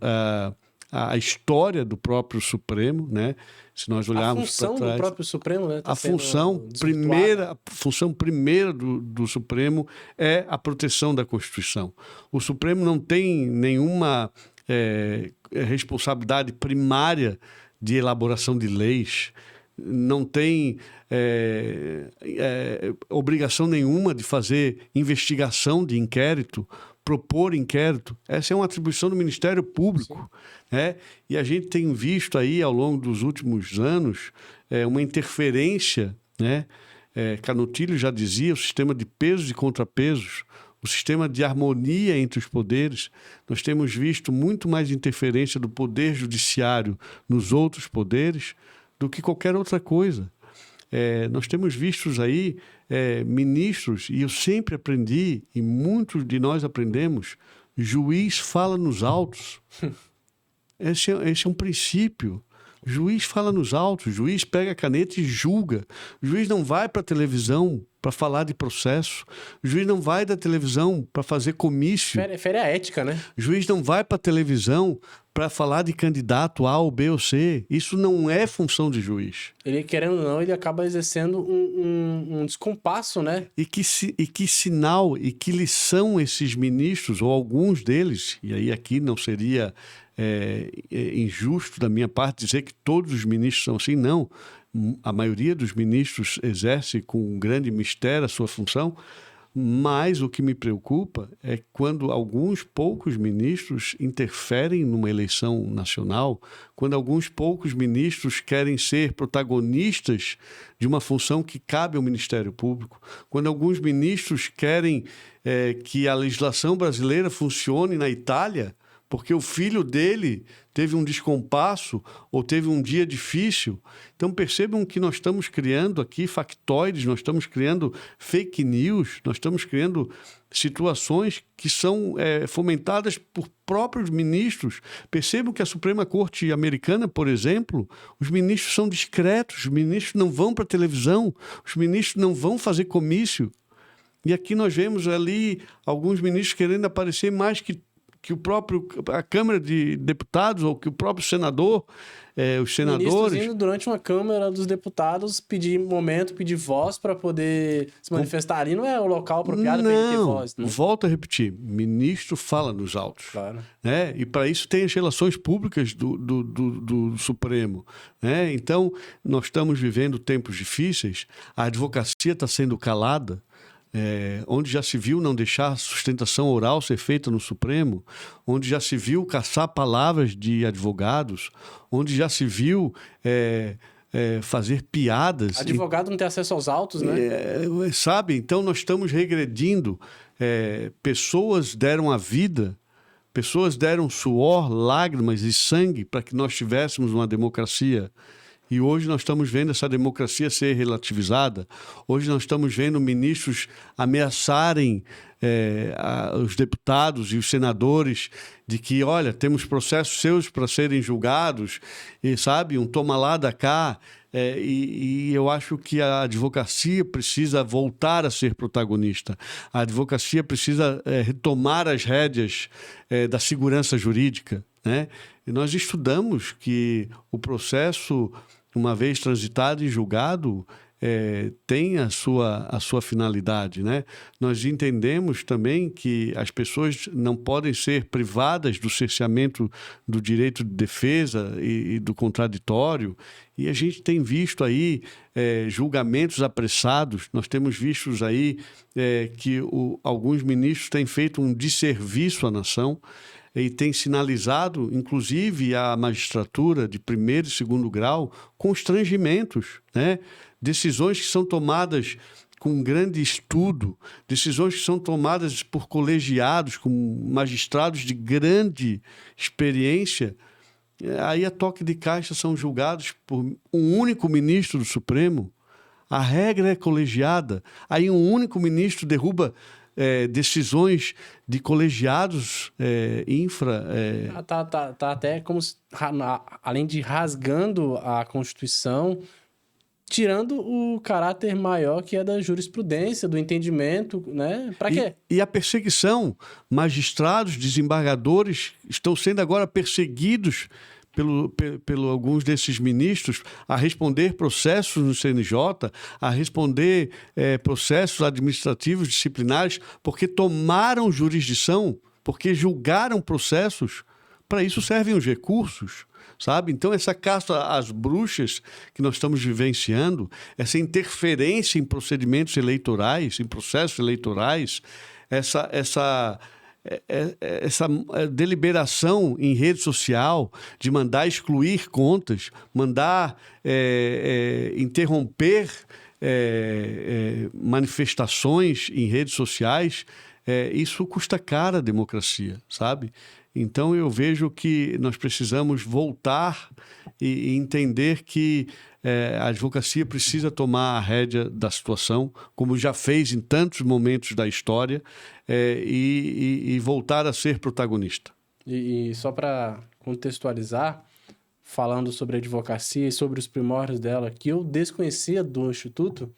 a história do próprio Supremo, né? Se nós olharmos para trás, a função do próprio Supremo, né? A função primeira do Supremo é a proteção da Constituição. O Supremo não tem nenhuma responsabilidade primária de elaboração de leis, não tem obrigação nenhuma de fazer investigação de inquérito, propor inquérito. Essa é uma atribuição do Ministério Público, né? E a gente tem visto aí, ao longo dos últimos anos, uma interferência, né? Canutilho já dizia, o sistema de pesos e contrapesos, o sistema de harmonia entre os poderes. Nós temos visto muito mais interferência do poder judiciário nos outros poderes do que qualquer outra coisa. Nós temos visto aí ministros, e eu sempre aprendi, e muitos de nós aprendemos, juiz fala nos autos. Esse é um princípio. Juiz fala nos autos, juiz pega a caneta e julga. O juiz não vai para a televisão para falar de processo. O juiz não vai da televisão para fazer comício. Fere a ética, né? O juiz não vai para a televisão para falar de candidato A ou B ou C. Isso não é função de juiz. Ele, querendo ou não, ele acaba exercendo um descompasso, né? E que sinal e que lição esses ministros, ou alguns deles, e aí aqui não seria injusto da minha parte dizer que todos os ministros são assim, não. A maioria dos ministros exerce com um grande mistério a sua função, mas o que me preocupa é quando alguns poucos ministros interferem numa eleição nacional, quando alguns poucos ministros querem ser protagonistas de uma função que cabe ao Ministério Público, quando alguns ministros querem que a legislação brasileira funcione na Itália, porque o filho dele teve um descompasso ou teve um dia difícil. Então, percebam que nós estamos criando aqui factoides, nós estamos criando fake news, nós estamos criando situações que são fomentadas por próprios ministros. Percebam que a Suprema Corte Americana, por exemplo, os ministros são discretos, os ministros não vão para a televisão, os ministros não vão fazer comício. E aqui nós vemos ali alguns ministros querendo aparecer mais que a Câmara de Deputados ou que o próprio senador, os senadores... Ministros indo durante uma Câmara dos Deputados pedir momento, pedir voz para poder se manifestar. Ali não é o local apropriado para ele ter voz. Não, volto a repetir. Ministro fala nos autos. Claro. Né? E para isso tem as relações públicas do Supremo. Né? Então, nós estamos vivendo tempos difíceis, a advocacia está sendo calada, onde já se viu não deixar sustentação oral ser feita no Supremo, onde já se viu caçar palavras de advogados, onde já se viu fazer piadas. Advogado não tem acesso aos autos, né? Sabe? Então nós estamos regredindo. Pessoas deram a vida, pessoas deram suor, lágrimas e sangue para que nós tivéssemos uma democracia. E hoje nós estamos vendo essa democracia ser relativizada. Hoje nós estamos vendo ministros ameaçarem os deputados e os senadores de que, olha, temos processos seus para serem julgados, e sabe, um toma lá da cá. E eu acho que a advocacia precisa voltar a ser protagonista. A advocacia precisa retomar as rédeas da segurança jurídica, né? E nós estudamos que o processo, uma vez transitado e julgado, tem a sua finalidade, né? Nós entendemos também que as pessoas não podem ser privadas do cerceamento do direito de defesa e do contraditório, e a gente tem visto aí julgamentos apressados. Nós temos visto aí que alguns ministros têm feito um desserviço à nação e tem sinalizado, inclusive, à magistratura de primeiro e segundo grau, constrangimentos, né? Decisões que são tomadas com grande estudo, decisões que são tomadas por colegiados, com magistrados de grande experiência, aí a toque de caixa são julgados por um único ministro do Supremo. A regra é colegiada, aí um único ministro derruba decisões de colegiados Tá até como se, além de rasgando a Constituição, tirando o caráter maior que é da jurisprudência, do entendimento, né? Para quê? E a perseguição, magistrados, desembargadores estão sendo agora perseguidos pelo alguns desses ministros a responder processos no CNJ, a responder processos administrativos disciplinares, porque tomaram jurisdição, porque julgaram processos. Para isso servem os recursos, sabe? Então, essa caça às bruxas que nós estamos vivenciando, essa interferência em procedimentos eleitorais, em processos eleitorais, essa deliberação em rede social de mandar excluir contas, mandar interromper manifestações em redes sociais, isso custa caro à democracia, sabe? Então, eu vejo que nós precisamos voltar e entender que a advocacia precisa tomar a rédea da situação, como já fez em tantos momentos da história, e voltar a ser protagonista. E só para contextualizar, falando sobre a advocacia e sobre os primórdios dela, que eu desconhecia do Instituto,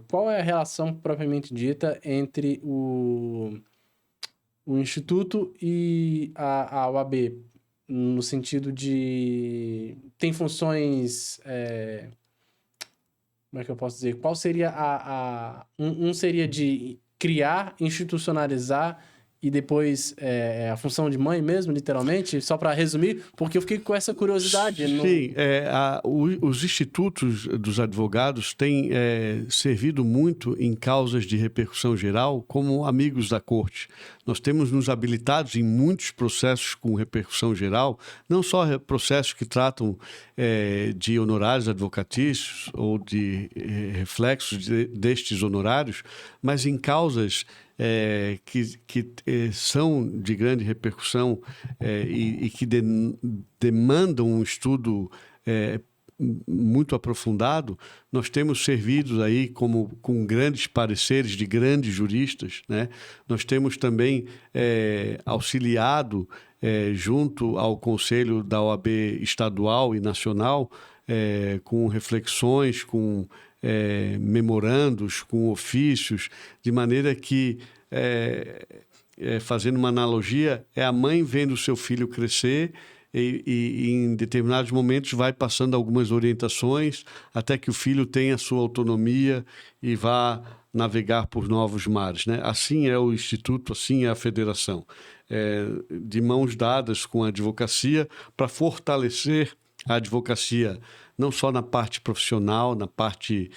qual é a relação propriamente dita entre o Instituto e a OAB, no sentido de... Tem funções... como é que eu posso dizer? Qual seria um seria de criar, institucionalizar e depois a função de mãe mesmo, literalmente, só para resumir, porque eu fiquei com essa curiosidade. Sim, os institutos dos advogados têm servido muito em causas de repercussão geral como amigos da corte. Nós temos nos habilitados em muitos processos com repercussão geral, não só processos que tratam de honorários advocatícios ou de reflexos destes honorários, mas em causas que são de grande repercussão e que demandam um estudo muito aprofundado. Nós temos servido aí com grandes pareceres de grandes juristas, né? Nós temos também auxiliado junto ao Conselho da OAB estadual e nacional com reflexões, com memorandos, com ofícios, de maneira que, fazendo uma analogia, a mãe vendo o seu filho crescer e em determinados momentos vai passando algumas orientações até que o filho tenha sua autonomia e vá navegar por novos mares, né? Assim é o Instituto, assim é a Federação, de mãos dadas com a advocacia para fortalecer a advocacia, não só na parte profissional, na parte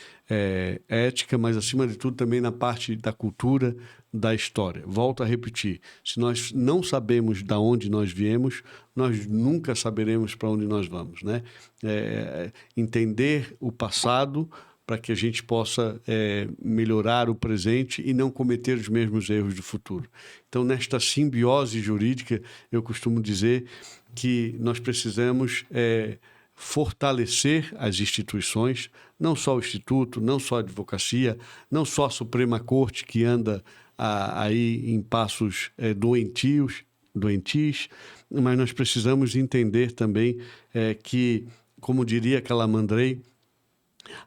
ética, mas, acima de tudo, também na parte da cultura, da história. Volto a repetir, se nós não sabemos de onde nós viemos, nós nunca saberemos para onde nós vamos, né? Entender o passado para que a gente possa melhorar o presente e não cometer os mesmos erros do futuro. Então, nesta simbiose jurídica, eu costumo dizer que nós precisamos fortalecer as instituições, não só o Instituto, não só a advocacia, não só a Suprema Corte, que anda aí em passos doentis, mas nós precisamos entender também que, como diria Calamandrei,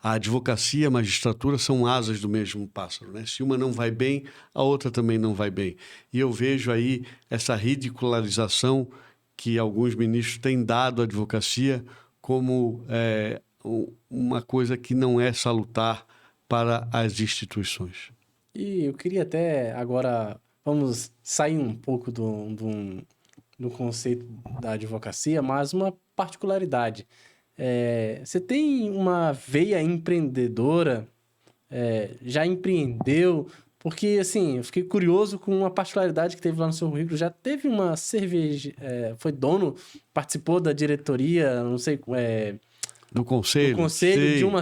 a advocacia e a magistratura são asas do mesmo pássaro, né? Se uma não vai bem, a outra também não vai bem. E eu vejo aí essa ridicularização que alguns ministros têm dado à advocacia como uma coisa que não é salutar para as instituições. E eu queria até agora, vamos sair um pouco do conceito da advocacia, mas uma particularidade. Você tem uma veia empreendedora, já empreendeu? Porque, assim, eu fiquei curioso com uma particularidade que teve lá no seu currículo. Já teve uma cerveja... foi dono, participou da diretoria, não sei... do conselho? Do conselho de uma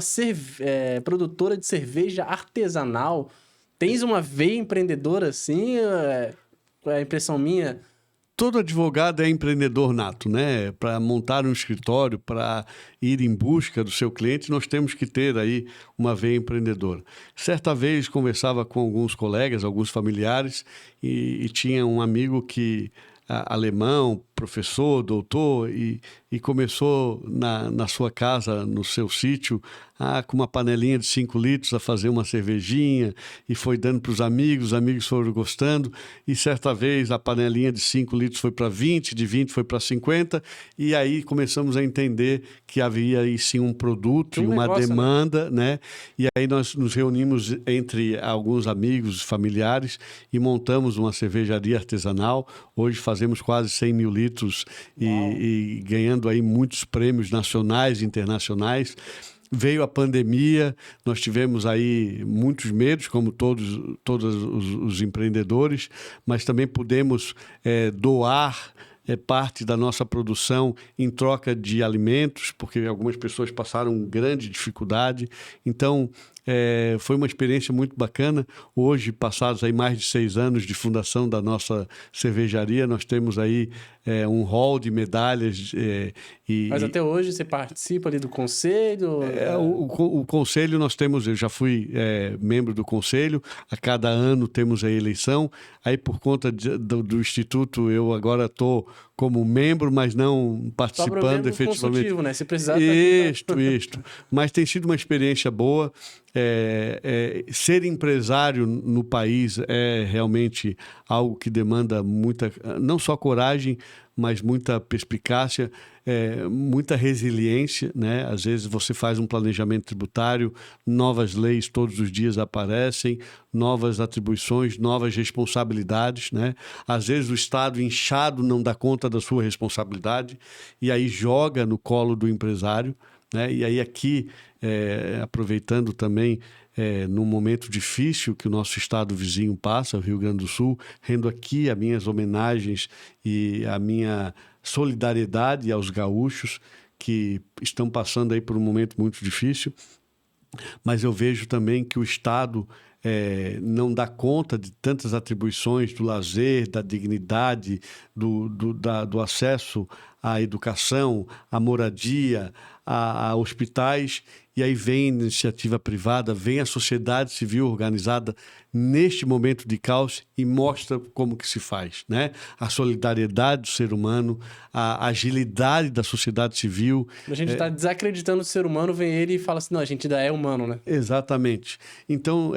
produtora de cerveja artesanal. Tens uma veia empreendedora, assim? É a impressão minha... Todo advogado é empreendedor nato, né? Para montar um escritório, para ir em busca do seu cliente, nós temos que ter aí uma veia empreendedora. Certa vez conversava com alguns colegas, alguns familiares, e tinha um amigo que alemão, professor, doutor, e começou na sua casa, no seu sítio, com uma panelinha de 5 litros a fazer uma cervejinha, e foi dando para os amigos foram gostando, e certa vez a panelinha de 5 litros foi para 20, de 20 foi para 50, e aí começamos a entender que havia aí sim um produto e uma demanda, né? E aí nós nos reunimos entre alguns amigos, familiares, e montamos uma cervejaria artesanal. Hoje fazemos quase 100 mil litros e ganhando aí muitos prêmios nacionais e internacionais. Veio a pandemia, nós tivemos aí muitos medos, como todos os empreendedores, mas também pudemos doar parte da nossa produção em troca de alimentos, porque algumas pessoas passaram grande dificuldade. Então, foi uma experiência muito bacana. Hoje, passados aí mais de 6 anos de fundação da nossa cervejaria, nós temos aí um hall de medalhas. Mas até hoje você participa ali do conselho? O conselho nós temos, eu já fui membro do conselho, a cada ano temos a eleição. Aí, por conta do Instituto, eu agora estou como membro, mas não participando efetivamente. Consultivo, né? Se precisar... Isto. Mas tem sido uma experiência boa. Ser empresário no país é realmente algo que demanda muita, não só coragem, mas muita perspicácia, muita resiliência, né? Às vezes você faz um planejamento tributário, novas leis todos os dias aparecem, novas atribuições, novas responsabilidades, né? Às vezes o Estado inchado não dá conta da sua responsabilidade e aí joga no colo do empresário, né? E aí aqui, aproveitando também num momento difícil que o nosso estado vizinho passa, o Rio Grande do Sul, rendo aqui as minhas homenagens e a minha solidariedade aos gaúchos que estão passando aí por um momento muito difícil, mas eu vejo também que o Estado não dá conta de tantas atribuições do lazer, da dignidade, do acesso à educação, à moradia, a hospitais, e aí vem a iniciativa privada, vem a sociedade civil organizada neste momento de caos e mostra como que se faz, né? A solidariedade do ser humano, a agilidade da sociedade civil. A gente está desacreditando o ser humano, vem ele e fala assim, não, a gente ainda é humano, né? Exatamente. Então,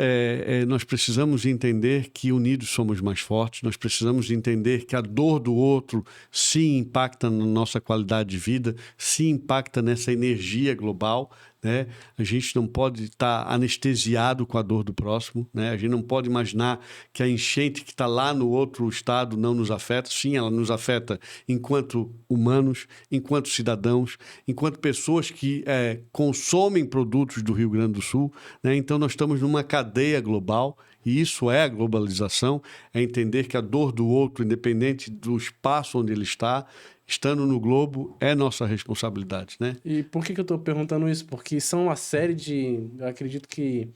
nós precisamos entender que unidos somos mais fortes, nós precisamos entender que a dor do outro sim impacta na nossa qualidade de vida, sim impacta nessa energia global, né? A gente não pode estar anestesiado com a dor do próximo, né? A gente não pode imaginar que a enchente que está lá no outro estado não nos afeta. Sim, ela nos afeta enquanto humanos, enquanto cidadãos, enquanto pessoas que consomem produtos do Rio Grande do Sul, né? Então, nós estamos numa cadeia global. E isso é a globalização, é entender que a dor do outro, independente do espaço onde ele está, estando no globo, é nossa responsabilidade, né? E por que eu estou perguntando isso? Porque são uma série de... Eu acredito que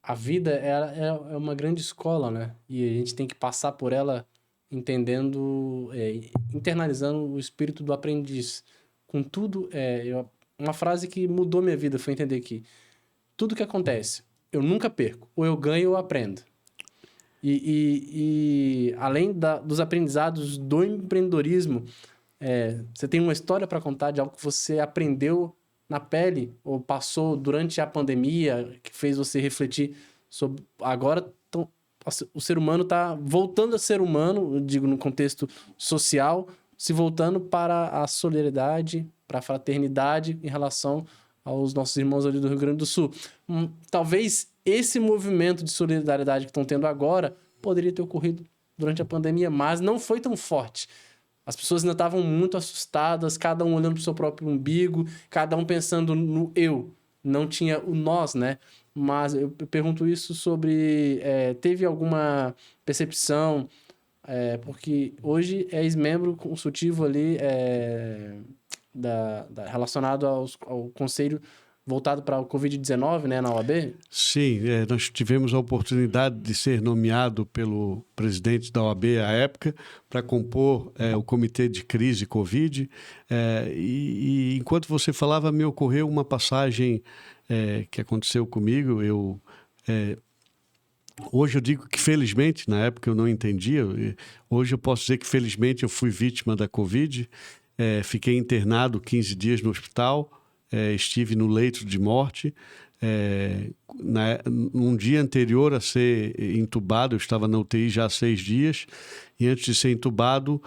a vida é uma grande escola, né? E a gente tem que passar por ela entendendo, internalizando o espírito do aprendiz. Contudo, uma frase que mudou minha vida foi entender que tudo que acontece, eu nunca perco. Ou eu ganho ou eu aprendo. E além dos aprendizados do empreendedorismo, você tem uma história para contar de algo que você aprendeu na pele ou passou durante a pandemia, que fez você refletir sobre... Agora, o ser humano está voltando a ser humano, eu digo no contexto social, se voltando para a solidariedade, para a fraternidade em relação aos nossos irmãos ali do Rio Grande do Sul. Talvez esse movimento de solidariedade que estão tendo agora poderia ter ocorrido durante a pandemia, mas não foi tão forte. As pessoas ainda estavam muito assustadas, cada um olhando para o seu próprio umbigo, cada um pensando no eu. Não tinha o nós, né? Mas eu pergunto isso sobre... teve alguma percepção... porque hoje é ex-membro consultivo ali relacionado ao conselho voltado para o Covid-19, né, na OAB? Sim, nós tivemos a oportunidade de ser nomeado pelo presidente da OAB à época para compor o comitê de crise Covid. E enquanto você falava, me ocorreu uma passagem que aconteceu comigo. Hoje eu digo que felizmente, na época eu não entendia, hoje eu posso dizer que felizmente eu fui vítima da Covid, fiquei internado 15 dias no hospital, estive no leito de morte. Um dia anterior a ser entubado, eu estava na UTI já há 6 dias, e antes de ser entubado,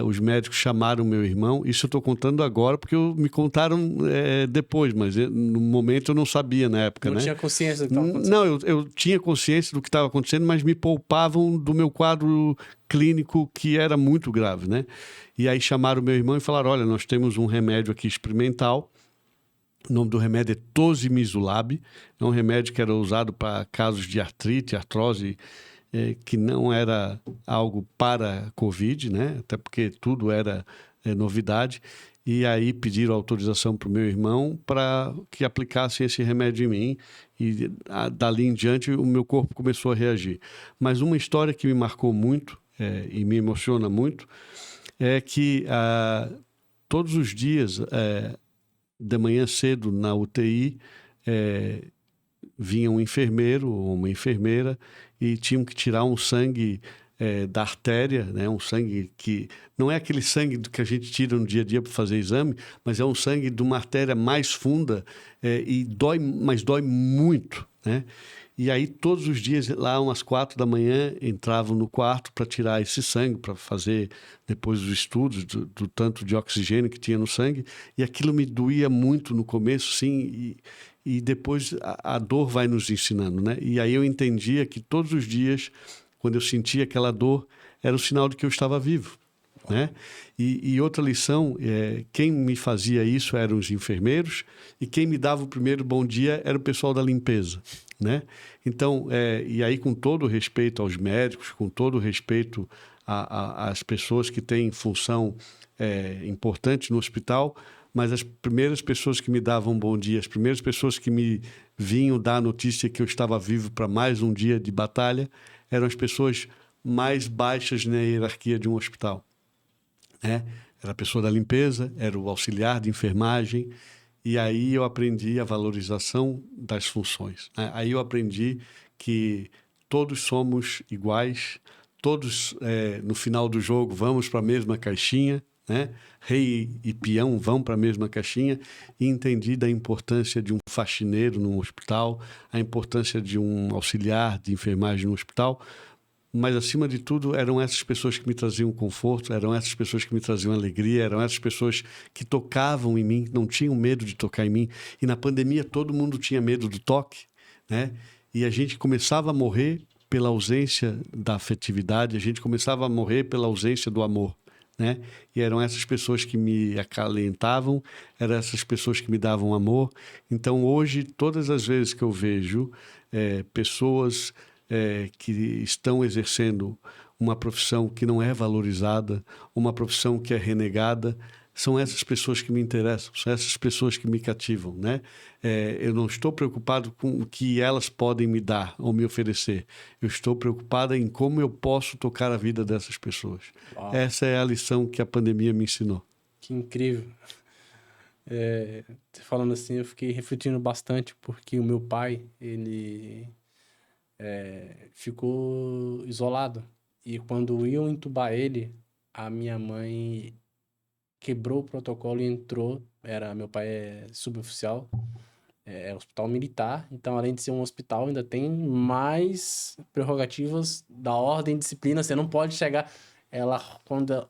os médicos chamaram meu irmão. Isso eu estou contando agora porque me contaram depois, mas no momento eu não sabia na época. Não tinha consciência do que estava acontecendo? Não, eu tinha consciência do que estava acontecendo, mas me poupavam do meu quadro clínico que era muito grave, né? E aí chamaram meu irmão e falaram, olha, nós temos um remédio aqui experimental O nome do remédio é Tocilizumab. É um remédio que era usado para casos de artrite, artrose, que não era algo para Covid, né? Até porque tudo era novidade. E aí pediram autorização para o meu irmão para que aplicasse esse remédio em mim. E dali em diante o meu corpo começou a reagir. Mas uma história que me marcou muito e me emociona muito é que todos os dias, de manhã cedo, na UTI, vinha um enfermeiro ou uma enfermeira e tinham que tirar um sangue da artéria, né? Um sangue que não é aquele sangue que a gente tira no dia a dia para fazer exame, mas é um sangue de uma artéria mais funda e dói, mas dói muito, né? E aí todos os dias lá umas 4 da manhã entravam no quarto para tirar esse sangue, para fazer depois os estudos do tanto de oxigênio que tinha no sangue, e aquilo me doía muito no começo, sim, e depois a dor vai nos ensinando, né? E aí eu entendia que todos os dias, quando eu sentia aquela dor, era o sinal de que eu estava vivo, né? E outra lição, quem me fazia isso eram os enfermeiros, e quem me dava o primeiro bom dia era o pessoal da limpeza, né? Então, e aí com todo o respeito aos médicos, com todo o respeito às pessoas que têm função importante no hospital, mas as primeiras pessoas que me davam um bom dia, as primeiras pessoas que me vinham dar a notícia que eu estava vivo para mais um dia de batalha, eram as pessoas mais baixas na hierarquia de um hospital, né? Era a pessoa da limpeza, era o auxiliar de enfermagem, e aí eu aprendi a valorização das funções, né? Aí eu aprendi que todos somos iguais, todos, no final do jogo, vamos para a mesma caixinha, né? Rei e peão vão para a mesma caixinha, e entendi da importância de um faxineiro num hospital, a importância de um auxiliar de enfermagem no hospital, mas acima de tudo eram essas pessoas que me traziam conforto, eram essas pessoas que me traziam alegria, eram essas pessoas que tocavam em mim, não tinham medo de tocar em mim. E na pandemia todo mundo tinha medo do toque, né? E a gente começava a morrer pela ausência da afetividade, a gente começava a morrer pela ausência do amor, né? E eram essas pessoas que me acalentavam, eram essas pessoas que me davam amor. Então hoje, todas as vezes que eu vejo pessoas que estão exercendo uma profissão que não é valorizada, uma profissão que é renegada, são essas pessoas que me interessam, são essas pessoas que me cativam, né? Eu não estou preocupado com o que elas podem me dar ou me oferecer. Eu estou preocupado em como eu posso tocar a vida dessas pessoas. Uau. Essa é a lição que a pandemia me ensinou. Que incrível. Você falando assim, eu fiquei refletindo bastante, porque o meu pai, ele ficou isolado. E quando iam entubar ele, a minha mãe quebrou o protocolo e entrou. Meu pai é suboficial, é hospital militar, então além de ser um hospital, ainda tem mais prerrogativas da ordem, disciplina. Você não pode chegar. Quando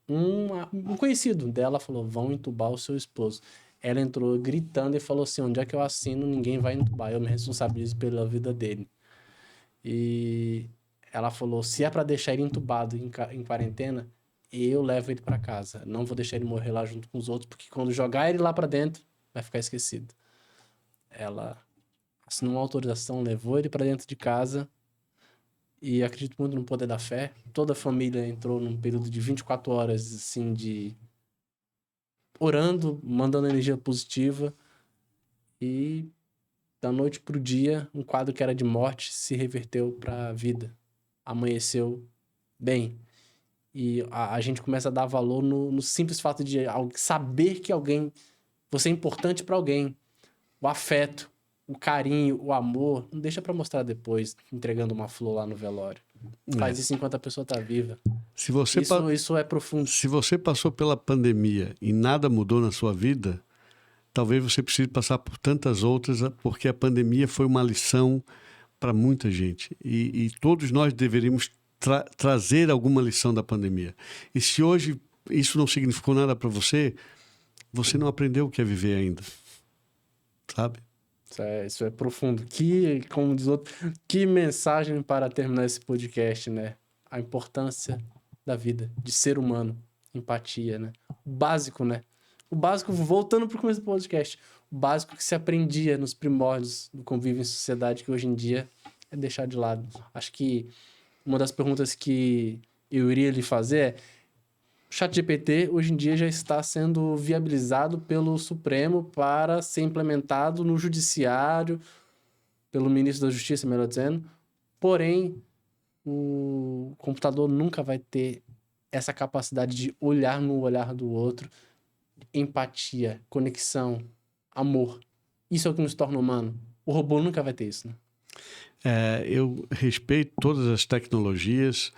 um conhecido dela falou: vão entubar o seu esposo. Ela entrou gritando e falou assim: onde é que eu assino? Ninguém vai entubar, eu me responsabilizo pela vida dele. E ela falou: se é pra deixar ele entubado em quarentena, eu levo ele pra casa. Não vou deixar ele morrer lá junto com os outros, porque quando jogar ele lá pra dentro, vai ficar esquecido. Ela assinou uma autorização, levou ele pra dentro de casa, e acredito muito no poder da fé. Toda a família entrou num período de 24 horas, assim, de orando, mandando energia positiva, e da noite pro dia, um quadro que era de morte se reverteu pra vida. Amanheceu bem. E a gente começa a dar valor no simples fato de saber que você é importante pra alguém. O afeto, o carinho, o amor, não deixa pra mostrar depois, entregando uma flor lá no velório. Faz isso enquanto a pessoa tá viva. Se você Isso é profundo. Se você passou pela pandemia e nada mudou na sua vida, talvez você precise passar por tantas outras, porque a pandemia foi uma lição para muita gente. E todos nós deveríamos trazer alguma lição da pandemia. E se hoje isso não significou nada para você, você não aprendeu o que é viver ainda. Sabe? Isso é profundo. Como diz outro, que mensagem para terminar esse podcast, né? A importância da vida, de ser humano, empatia, né? O básico, né? O básico, voltando pro começo do podcast, básico que se aprendia nos primórdios do convívio em sociedade, que hoje em dia é deixar de lado. Acho que uma das perguntas que eu iria lhe fazer é: o ChatGPT hoje em dia já está sendo viabilizado pelo Supremo para ser implementado no Judiciário, pelo Ministro da Justiça, melhor dizendo. Porém, o computador nunca vai ter essa capacidade de olhar no olhar do outro, empatia, conexão, amor. Isso é o que nos torna humano. O robô nunca vai ter isso, né? Eu respeito todas as tecnologias,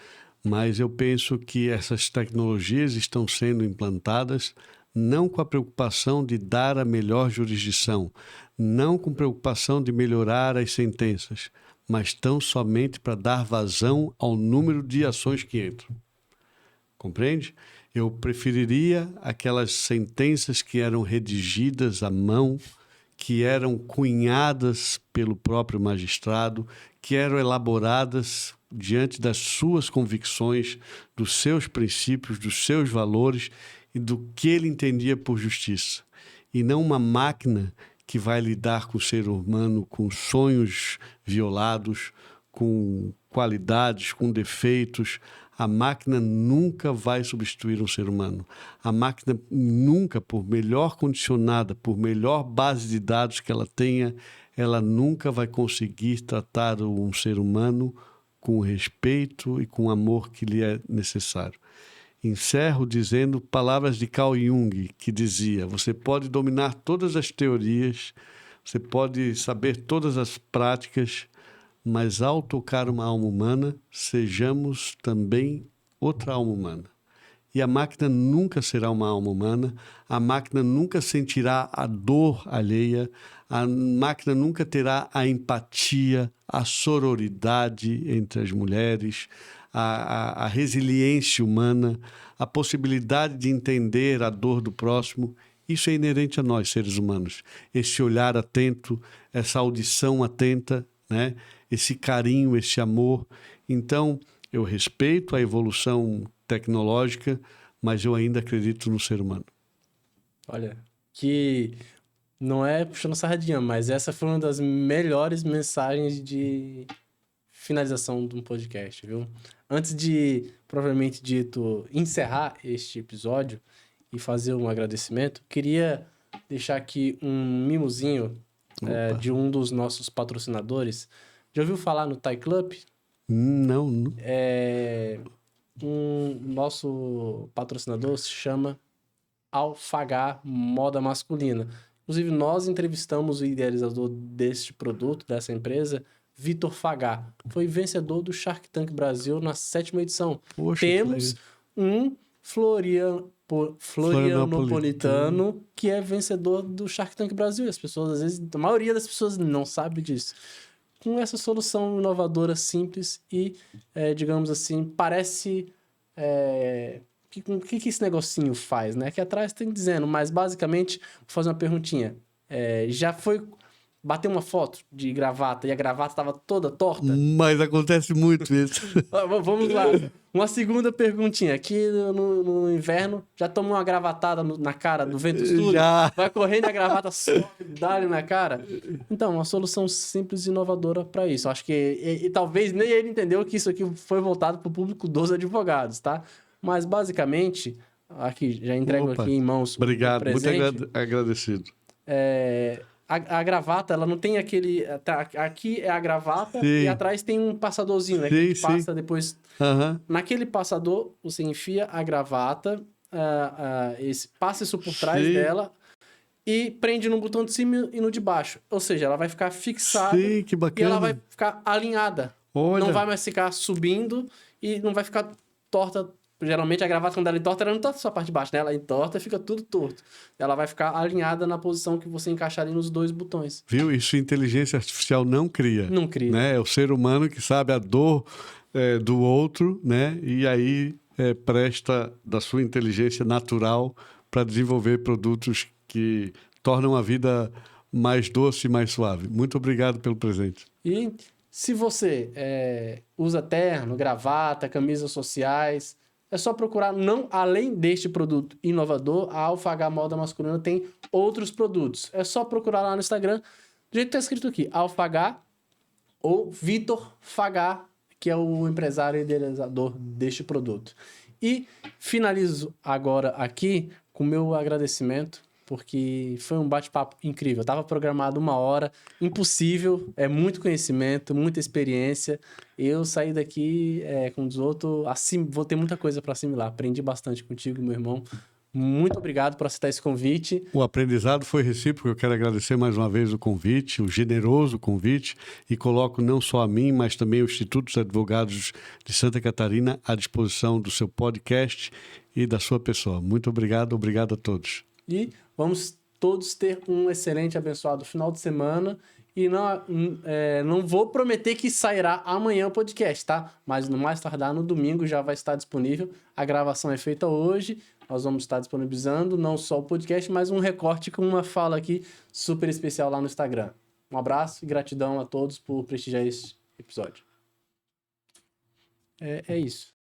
mas eu penso que essas tecnologias estão sendo implantadas não com a preocupação de dar a melhor jurisdição, não com preocupação de melhorar as sentenças, mas tão somente para dar vazão ao número de ações que entram. Compreende? Eu preferiria aquelas sentenças que eram redigidas à mão, que eram cunhadas pelo próprio magistrado, que eram elaboradas diante das suas convicções, dos seus princípios, dos seus valores e do que ele entendia por justiça. E não uma máquina que vai lidar com o ser humano com sonhos violados, com qualidades, com defeitos. A máquina nunca vai substituir um ser humano. A máquina nunca, por melhor condicionada, por melhor base de dados que ela tenha, ela nunca vai conseguir tratar um ser humano com respeito e com amor que lhe é necessário. Encerro dizendo palavras de Carl Jung, que dizia: você pode dominar todas as teorias, você pode saber todas as práticas, mas ao tocar uma alma humana, sejamos também outra alma humana. E a máquina nunca será uma alma humana, a máquina nunca sentirá a dor alheia, a máquina nunca terá a empatia, a sororidade entre as mulheres, a resiliência humana, a possibilidade de entender a dor do próximo. Isso é inerente a nós, seres humanos. Esse olhar atento, essa audição atenta, né? Esse carinho, esse amor. Então, eu respeito a evolução tecnológica, mas eu ainda acredito no ser humano. Olha, que não é puxando sardinha, mas essa foi uma das melhores mensagens de finalização de um podcast, viu? Antes de, propriamente dito, encerrar este episódio e fazer um agradecimento, queria deixar aqui um mimozinho de um dos nossos patrocinadores. Já ouviu falar no Thai Club? Não. Nosso patrocinador se chama Alfagá Moda Masculina. Inclusive, nós entrevistamos o idealizador deste produto, dessa empresa, Vitor Fagá. Foi vencedor do Shark Tank Brasil na 7ª edição. Poxa, temos um florianopolitano que é vencedor do Shark Tank Brasil. As pessoas, às vezes, a maioria das pessoas não sabe disso. Com essa solução inovadora, simples e, digamos assim, parece... O que esse negocinho faz, né? Aqui atrás tem dizendo, mas basicamente, vou fazer uma perguntinha. Já foi bater uma foto de gravata e a gravata estava toda torta? Mas acontece muito isso. Vamos lá. Uma segunda perguntinha. Aqui no inverno, já tomou uma gravatada na cara do vento sul? Já. Vai correndo e a gravata sobe, dá-lhe na cara? Então, uma solução simples e inovadora para isso. Acho que... E talvez nem ele entendeu que isso aqui foi voltado para o público dos advogados, tá? Mas, basicamente, aqui, já entrego aqui em mãos. Obrigado, muito agradecido. A gravata, ela não tem aquele... Aqui é a gravata sim. E atrás tem um passadorzinho, né? Que passa depois... Uhum. Naquele passador, você enfia a gravata, passa isso por trás dela e prende no botão de cima e no de baixo. Ou seja, ela vai ficar fixada. Sim, que bacana. E ela vai ficar alinhada. Olha. Não vai mais ficar subindo e não vai ficar torta. Geralmente a gravata, quando ela entorta, ela não entorta só a parte de baixo, né? Ela entorta e fica tudo torto. Ela vai ficar alinhada na posição que você encaixar ali nos 2 botões. Viu? Isso a inteligência artificial não cria. Não cria. Né? É o ser humano que sabe a dor do outro, né? E aí presta da sua inteligência natural para desenvolver produtos que tornam a vida mais doce e mais suave. Muito obrigado pelo presente. E se você usa terno, gravata, camisas sociais... é só procurar, não além deste produto inovador, a Alphagá Moda Masculina tem outros produtos. É só procurar lá no Instagram, do jeito que tá escrito aqui, Alphagá ou Vitor Fagá, que é o empresário e idealizador deste produto. E finalizo agora aqui com o meu agradecimento, porque foi um bate-papo incrível. Estava programado 1 hora, impossível, é muito conhecimento, muita experiência. Eu saí daqui com os outros, vou ter muita coisa para assimilar. Aprendi bastante contigo, meu irmão. Muito obrigado por aceitar esse convite. O aprendizado foi recíproco. Eu quero agradecer mais uma vez o convite, o generoso convite, e coloco não só a mim, mas também o Instituto dos Advogados de Santa Catarina à disposição do seu podcast e da sua pessoa. Muito obrigado, obrigado a todos. E vamos todos ter um excelente, abençoado final de semana. E não vou prometer que sairá amanhã o podcast, tá? Mas no mais tardar, no domingo, já vai estar disponível. A gravação é feita hoje. Nós vamos estar disponibilizando não só o podcast, mas um recorte com uma fala aqui super especial lá no Instagram. Um abraço e gratidão a todos por prestigiar esse episódio. É isso.